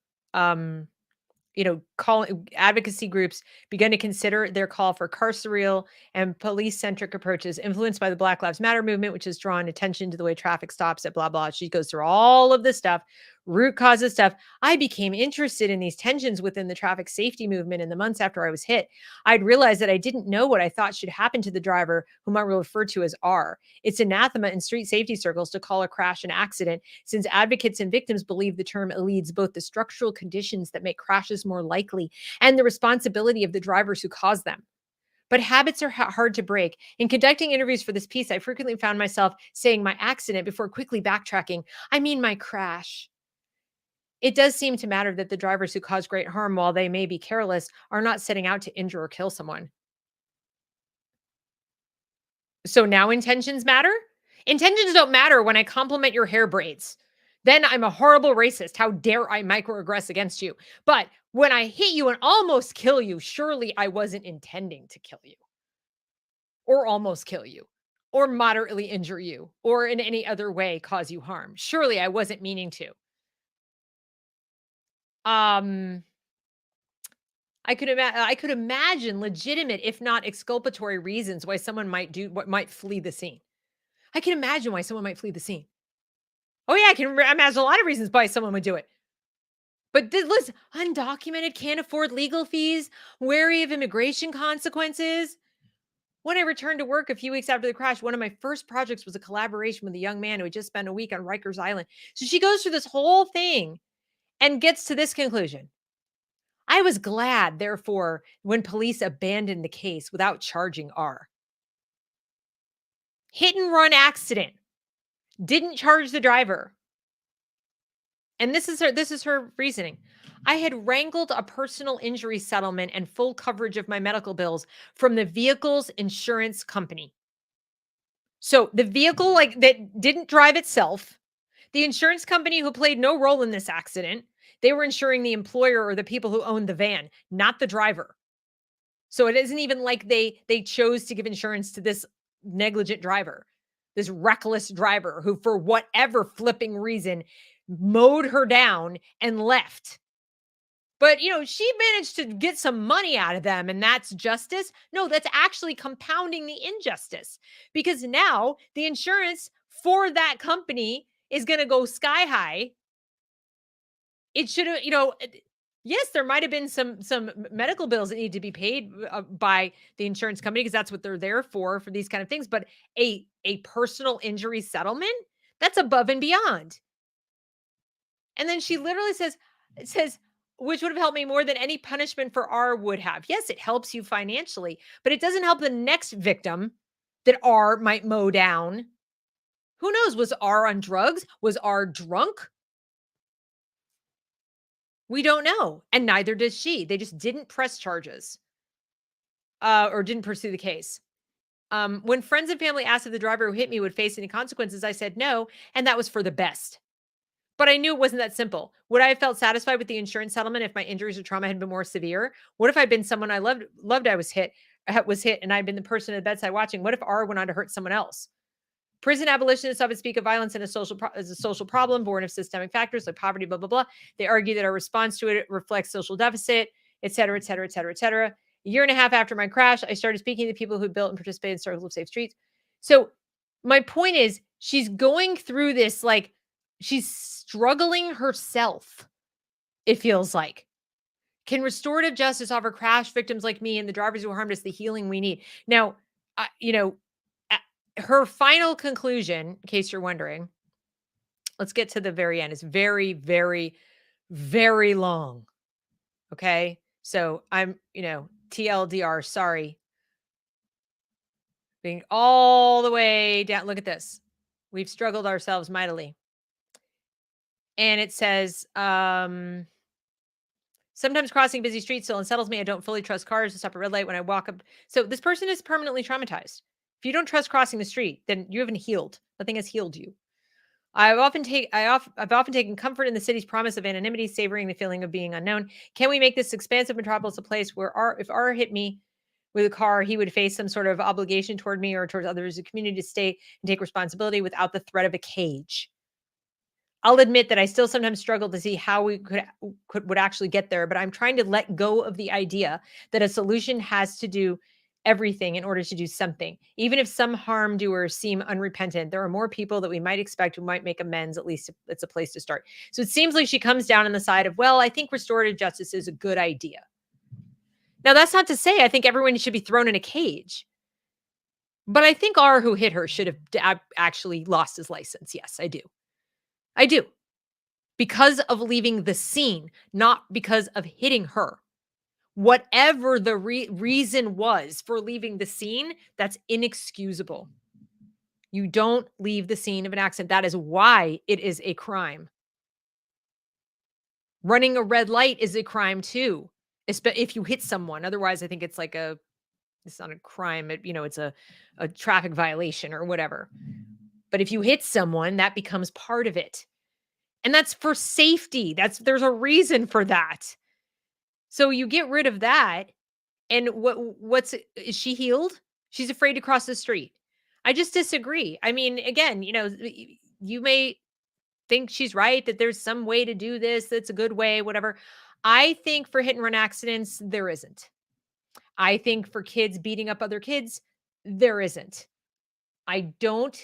calling advocacy groups began to consider their call for carceral and police-centric approaches influenced by the Black Lives Matter movement, which has drawn attention to the way traffic stops at blah, blah. She goes through all of this stuff, root causes stuff. I became interested in these tensions within the traffic safety movement in the months after I was hit. I'd realized that I didn't know what I thought should happen to the driver, whom I will refer to as R. It's anathema in street safety circles to call a crash an accident, since advocates and victims believe the term elides both the structural conditions that make crashes more likely and the responsibility of the drivers who cause them. But habits are hard to break. In conducting interviews for this piece, I frequently found myself saying my accident before quickly backtracking. I mean my crash. It does seem to matter that the drivers who cause great harm, while they may be careless, are not setting out to injure or kill someone. So now intentions matter? Intentions don't matter when I compliment your hair braids. Then I'm a horrible racist. How dare I microaggress against you? But when I hit you and almost kill you, surely I wasn't intending to kill you or almost kill you or moderately injure you or in any other way cause you harm. Surely I wasn't meaning to. I could imagine legitimate, if not exculpatory reasons why someone might flee the scene. I can imagine why someone might flee the scene. Oh yeah, I can imagine a lot of reasons why someone would do it. But listen, undocumented, can't afford legal fees, wary of immigration consequences. When I returned to work a few weeks after the crash, one of my first projects was a collaboration with a young man who had just spent a week on Rikers Island. So she goes through this whole thing and gets to this conclusion. I was glad, therefore, when police abandoned the case without charging R. Hit and run accident. Didn't charge the driver. And this is her reasoning. I had wrangled a personal injury settlement and full coverage of my medical bills from the vehicle's insurance company. So the vehicle like that didn't drive itself, the insurance company who played no role in this accident, they were insuring the employer or the people who owned the van, not the driver. So it isn't even like they chose to give insurance to this negligent driver, this reckless driver who for whatever flipping reason mowed her down and left. But, she managed to get some money out of them and that's justice. No, that's actually compounding the injustice because now the insurance for that company is going to go sky high. It should have, yes, there might have been some medical bills that need to be paid by the insurance company because that's what they're there for these kind of things, but a personal injury settlement, that's above and beyond. And then she literally says, which would have helped me more than any punishment for R would have. Yes, it helps you financially, but it doesn't help the next victim that R might mow down. Who knows? Was R on drugs? Was R drunk? We don't know. And neither does she. They just didn't press charges or didn't pursue the case. When friends and family asked if the driver who hit me would face any consequences, I said no, and that was for the best. But I knew it wasn't that simple. Would I have felt satisfied with the insurance settlement if my injuries or trauma had been more severe? What if I'd been someone I loved I was hit, and I'd been the person at the bedside watching? What if R went on to hurt someone else? Prison abolitionists often speak of violence as a social problem born of systemic factors like poverty, blah, blah, blah. They argue that our response to it reflects social deficit, et cetera, et cetera, et cetera, et cetera. A year and a half after my crash, I started speaking to people who built and participated in Circles of Safe Streets. So my point is she's going through this, like she's struggling herself, it feels like. Can restorative justice offer crash victims like me and the drivers who harmed us the healing we need? Now, her final conclusion, in case you're wondering, let's get to the very end. It's very, very, very long. Okay. So I'm, TLDR, sorry. Being all the way down. Look at this. We've struggled ourselves mightily. And it says, sometimes crossing busy streets still unsettles me. I don't fully trust cars to stop at red light when I walk up. So this person is permanently traumatized. If you don't trust crossing the street, then you haven't healed. Nothing has healed you. I've often taken comfort in the city's promise of anonymity, savoring the feeling of being unknown. Can we make this expansive metropolis a place where if R hit me with a car, he would face some sort of obligation toward me or towards others in the community to stay and take responsibility without the threat of a cage? I'll admit that I still sometimes struggle to see how we would actually get there, but I'm trying to let go of the idea that a solution has to do everything in order to do something. Even if some harm doers seem unrepentant, there are more people that we might expect who might make amends. At least it's a place to start. So it seems like she comes down on the side of, well, I think restorative justice is a good idea. Now, that's not to say I think everyone should be thrown in a cage. But I think R, who hit her, should have actually lost his license. Yes, I do. I do. Because of leaving the scene, not because of hitting her. Whatever the reason was for leaving the scene, that's inexcusable. You don't leave the scene of an accident. That is why it is a crime. Running a red light is a crime too, if you hit someone. Otherwise, I think it's like it's not a crime. It's a traffic violation or whatever. But if you hit someone, that becomes part of it. And that's for safety. There's a reason for that. So you get rid of that. And is she healed? She's afraid to cross the street. I just disagree. I mean, again, you may think she's right, that there's some way to do this, that's a good way, whatever. I think for hit and run accidents, there isn't. I think for kids beating up other kids, there isn't. I don't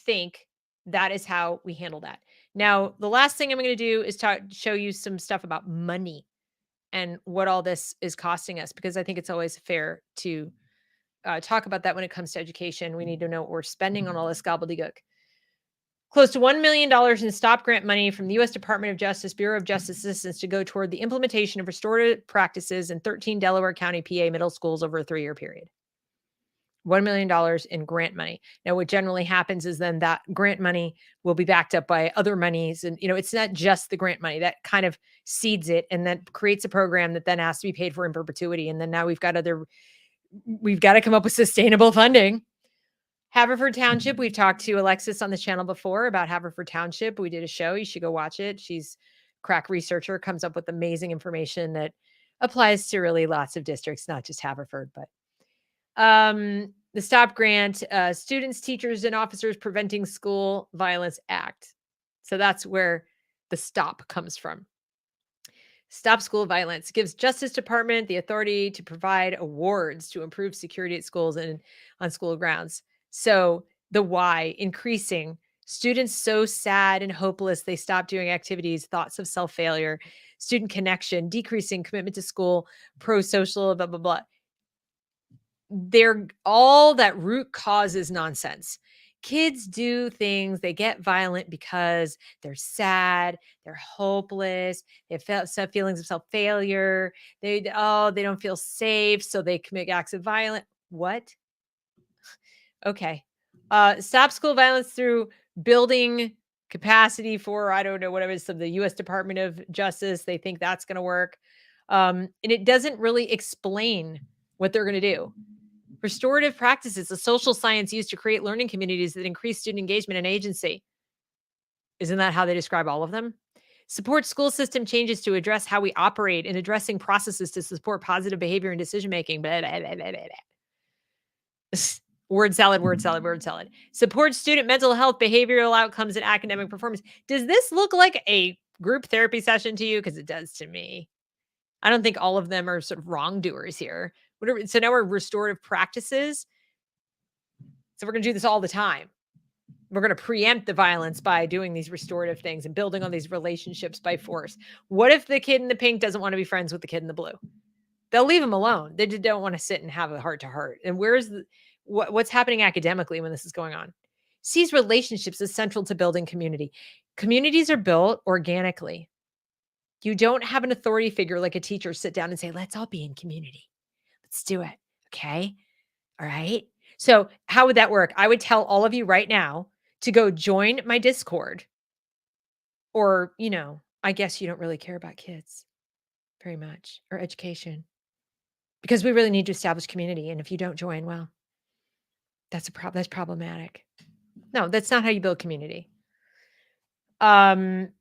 think that is how we handle that. Now, the last thing I'm going to do is show you some stuff about money and what all this is costing us, because I think it's always fair to talk about that when it comes to education. We need to know what we're spending on all this gobbledygook. Close to $1 million in stop grant money from the U.S. Department of Justice, Bureau of Justice Assistance to go toward the implementation of restorative practices in 13 Delaware County, PA middle schools over a 3-year period. $1 million in grant money. Now, what generally happens is then that grant money will be backed up by other monies. And, it's not just the grant money that kind of seeds it and then creates a program that then has to be paid for in perpetuity. And then now we've got to come up with sustainable funding. Haverford Township, we've talked to Alexis on the channel before about Haverford Township. We did a show. You should go watch it. She's a crack researcher, comes up with amazing information that applies to really lots of districts, not just Haverford, but the STOP grant, Students, Teachers, and Officers Preventing School Violence Act. So that's where the STOP comes from. Stop School Violence gives Justice Department the authority to provide awards to improve security at schools and on school grounds. So the why, increasing students so sad and hopeless they stop doing activities, thoughts of self-failure, student connection, decreasing commitment to school, pro-social, blah, blah, blah. All that root cause is nonsense. Kids do things, they get violent because they're sad, they're hopeless, they have feelings of self-failure, they don't feel safe, so they commit acts of violence. What? Okay. Stop school violence through building capacity for, I don't know, whatever it is, of the U.S. Department of Justice. They think that's going to work. And it doesn't really explain what they're going to do. Restorative practices, a social science used to create learning communities that increase student engagement and agency. Isn't that how they describe all of them? Support school system changes to address how we operate and addressing processes to support positive behavior and decision-making. Word salad, word salad, word salad. Support student mental health, behavioral outcomes, and academic performance. Does this look like a group therapy session to you? Because it does to me. I don't think all of them are sort of wrongdoers here. So now we're restorative practices. So we're going to do this all the time. We're going to preempt the violence by doing these restorative things and building on these relationships by force. What if the kid in the pink doesn't want to be friends with the kid in the blue? They'll leave them alone. They just don't want to sit and have a heart to heart. And what's happening academically when this is going on? Sees relationships as central to building community. Communities are built organically. You don't have an authority figure like a teacher sit down and say, let's all be in community. Let's do it. Okay. All right. So how would that work? I would tell all of you right now to go join my Discord. Or, I guess you don't really care about kids very much or education because we really need to establish community. And if you don't join, well, that's problematic. No, that's not how you build community. Where's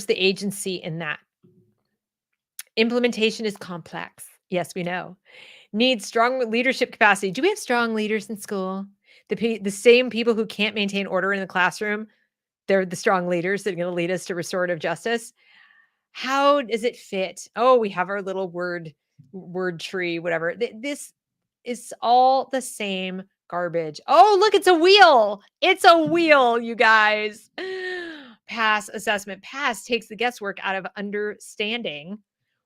the agency in that? Implementation is complex. Yes, we know. Needs strong leadership capacity. Do we have strong leaders in school? The same people who can't maintain order in the classroom, they're the strong leaders that are going to lead us to restorative justice. How does it fit? Oh, we have our little word tree, whatever. This is all the same garbage. Oh, look, it's a wheel. It's a wheel, you guys. Pass assessment. Pass takes the guesswork out of understanding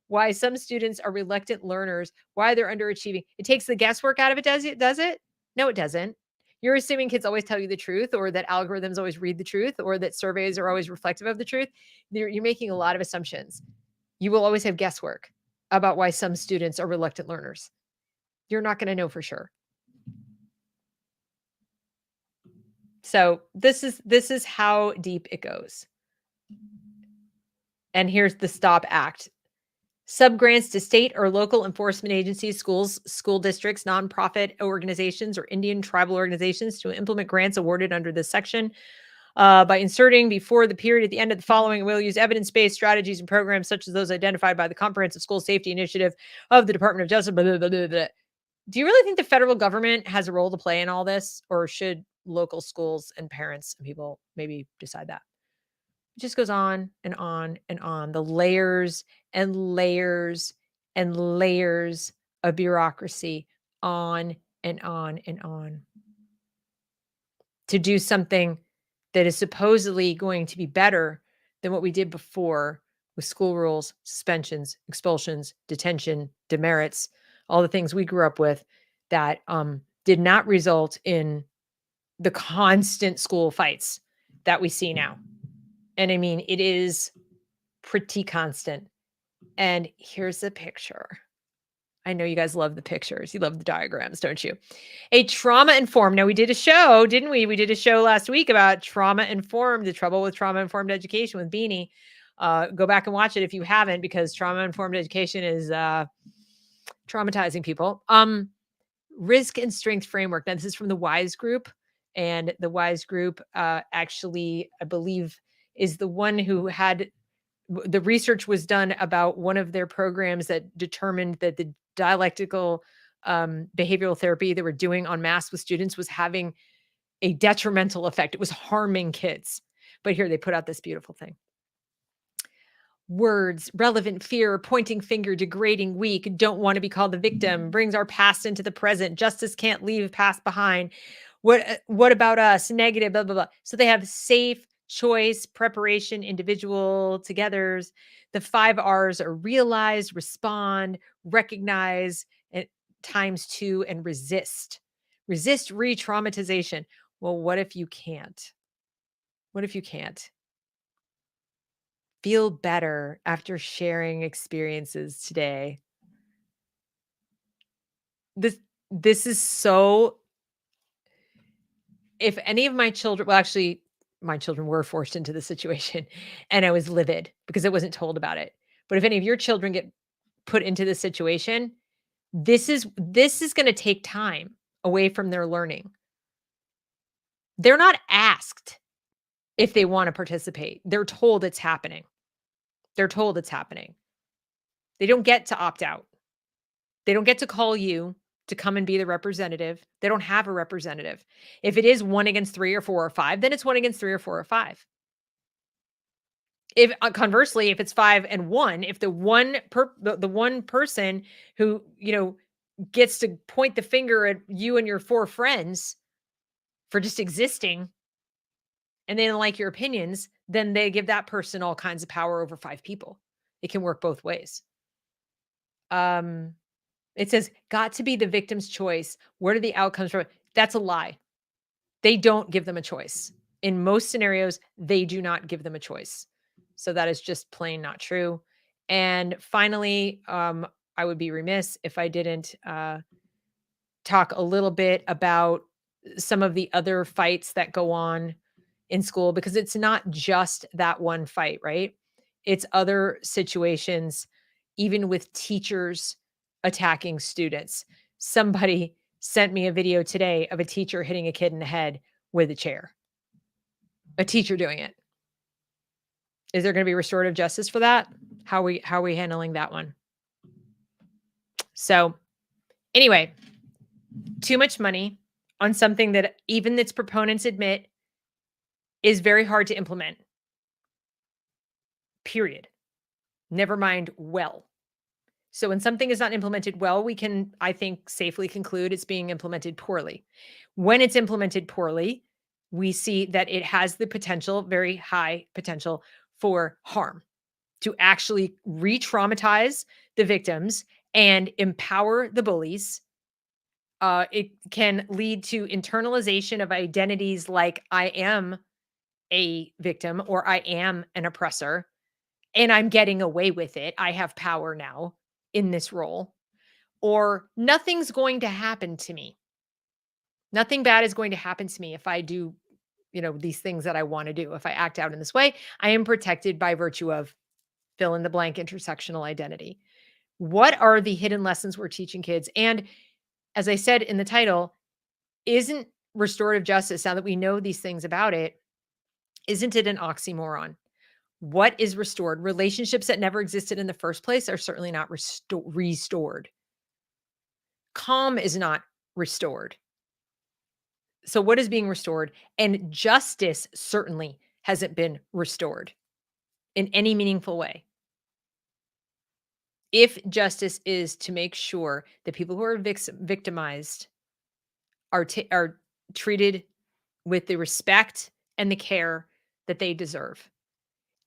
why some students are reluctant learners, why they're underachieving. It takes the guesswork out of it, does it? No, it doesn't. You're assuming kids always tell you the truth, or that algorithms always read the truth, or that surveys are always reflective of the truth. You're making a lot of assumptions. You will always have guesswork about why some students are reluctant learners. You're not going to know for sure. So this is how deep it goes. And here's the STOP Act. Subgrants to state or local enforcement agencies, schools, school districts, nonprofit organizations, or Indian tribal organizations to implement grants awarded under this section. By inserting before the period at the end of the following, we'll use evidence-based strategies and programs such as those identified by the Comprehensive School Safety Initiative of the Department of Justice. Blah, blah, blah, blah, blah. Do you really think the federal government has a role to play in all this, or should local schools and parents and people maybe decide that? It just goes on and on and on. The layers and layers and layers of bureaucracy on and on and on. To do something that is supposedly going to be better than what we did before with school rules, suspensions, expulsions, detention, demerits, all the things we grew up with that did not result in the constant school fights that we see now. And I mean, it is pretty constant. And here's a picture. I know you guys love the pictures. You love the diagrams, don't you? A trauma-informed. Now, we did a show, didn't we? We did a show last week about trauma-informed, the trouble with trauma-informed education with Beanie. Go back and watch it if you haven't, because trauma-informed education is traumatizing people. Risk and strength framework. Now, this is from the WISE group. And the WISE group actually, I believe, is the one who had the research was done about one of their programs that determined that the dialectical behavioral therapy they were doing en masse with students was having a detrimental effect. It was harming kids. But here they put out this beautiful thing. Words, relevant fear, pointing finger, degrading, weak, don't want to be called the victim, brings our past into the present. Justice can't leave past behind. What about us? Negative, blah, blah, blah. So they have safe, choice, preparation, individual, togethers. The 5 R's are realize, respond, recognize, and times 2, and resist. Resist re-traumatization. Well, what if you can't? What if you can't? Feel better after sharing experiences today. This is so if any of my children well, actually, my children were forced into the situation, and I was livid because I wasn't told about it. But if any of your children get put into this situation, this is gonna take time away from their learning. They're not asked if they wanna participate. They're told it's happening. They're told it's happening. They don't get to opt out. They don't get to call you to come and be the representative. They don't have a representative. If it is 1 against 3 or 4 or 5, then it's 1 against 3 or 4 or 5. If conversely, if it's 5 and 1, if the one person who, gets to point the finger at you and your 4 friends for just existing and they don't like your opinions, then they give that person all kinds of power over 5 people. It can work both ways. It says, got to be the victim's choice. What are the outcomes from it? That's a lie. They don't give them a choice. In most scenarios, they do not give them a choice. So that is just plain not true. And finally, I would be remiss if I didn't talk a little bit about some of the other fights that go on in school, because it's not just that one fight, right? It's other situations, even with teachers attacking students. Somebody sent me a video today of a teacher hitting a kid in the head with a chair. A teacher doing it. Is there going to be restorative justice for that? How are we handling that one? So, anyway, too much money on something that even its proponents admit is very hard to implement. Period. Never mind well. So when something is not implemented well, we can, I think, safely conclude it's being implemented poorly. When it's implemented poorly, we see that it has the potential, very high potential, for harm, to actually re-traumatize the victims and empower the bullies. It can lead to internalization of identities like I am a victim or I am an oppressor and I'm getting away with it. I have power now in this role, or nothing's going to happen to me. Nothing bad is going to happen to me if I do, these things that I want to do. If I act out in this way, I am protected by virtue of fill in the blank intersectional identity. What are the hidden lessons we're teaching kids? And as I said in the title, isn't restorative justice, now that we know these things about it, isn't it an oxymoron? What is restored? Relationships that never existed in the first place are certainly not restored. Calm is not restored. So what is being restored? And justice certainly hasn't been restored in any meaningful way. If justice is to make sure that people who are victimized are treated with the respect and the care that they deserve.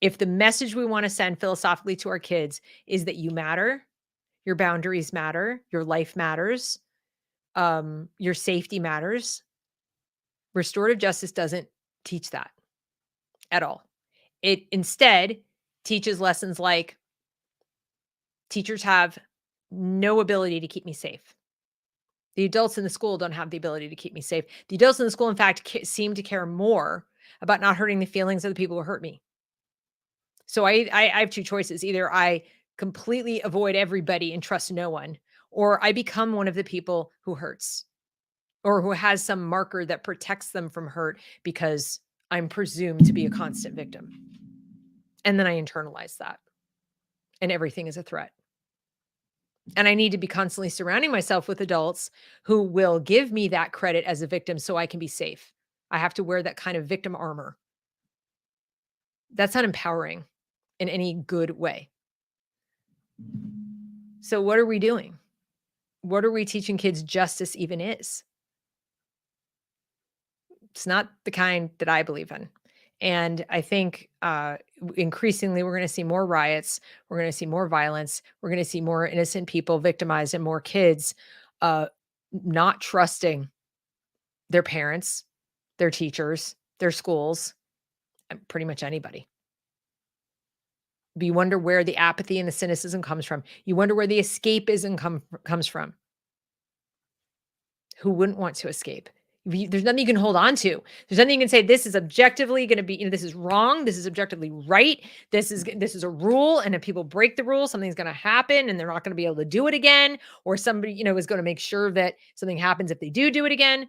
If the message we want to send philosophically to our kids is that you matter, your boundaries matter, your life matters, your safety matters, restorative justice doesn't teach that at all. It instead teaches lessons like teachers have no ability to keep me safe. The adults in the school don't have the ability to keep me safe. The adults in the school, in fact, seem to care more about not hurting the feelings of the people who hurt me. So I have two choices. Either I completely avoid everybody and trust no one, or I become one of the people who hurts or who has some marker that protects them from hurt because I'm presumed to be a constant victim. And then I internalize that and everything is a threat. And I need to be constantly surrounding myself with adults who will give me that credit as a victim so I can be safe. I have to wear that kind of victim armor. That's not empowering in any good way. So what are we doing? What are we teaching kids justice even is? It's not the kind that I believe in. And I think increasingly we're going to see more riots. We're going to see more violence. We're going to see more innocent people victimized and more kids not trusting their parents, their teachers, their schools, and pretty much anybody. But you wonder where the apathy and the cynicism comes from. You wonder where the escapism comes from. Who wouldn't want to escape? There's nothing you can hold on to. There's nothing you can say, this is objectively going to be, this is wrong. This is objectively right. This is a rule. And if people break the rule, something's going to happen and they're not going to be able to do it again. Or somebody, is going to make sure that something happens if they do it again.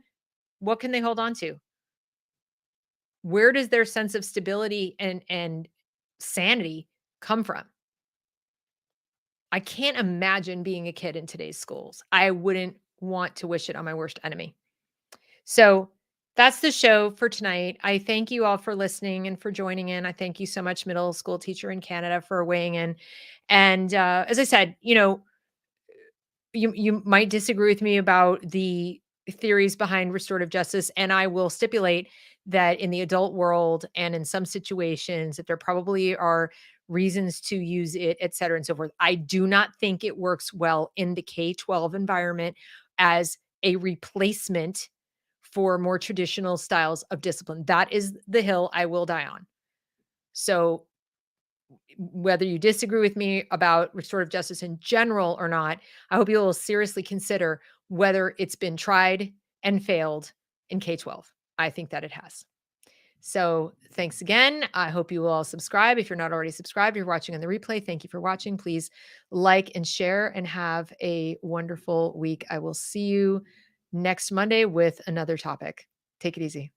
What can they hold on to? Where does their sense of stability and sanity come from? I can't imagine being a kid in today's schools. I wouldn't want to wish it on my worst enemy. So that's the show for tonight. I thank you all for listening and for joining in. I thank you so much, middle school teacher in Canada, for weighing in. And as I said, you might disagree with me about the theories behind restorative justice, and I will stipulate that in the adult world and in some situations that there probably are reasons to use it, et cetera, and so forth. I do not think it works well in the K-12 environment as a replacement for more traditional styles of discipline. That is the hill I will die on. So whether you disagree with me about restorative justice in general or not, I hope you will seriously consider whether it's been tried and failed in K-12. I think that it has. So thanks again. I hope you will all subscribe. If you're not already subscribed, you're watching on the replay. Thank you for watching. Please like and share and have a wonderful week. I will see you next Monday with another topic. Take it easy.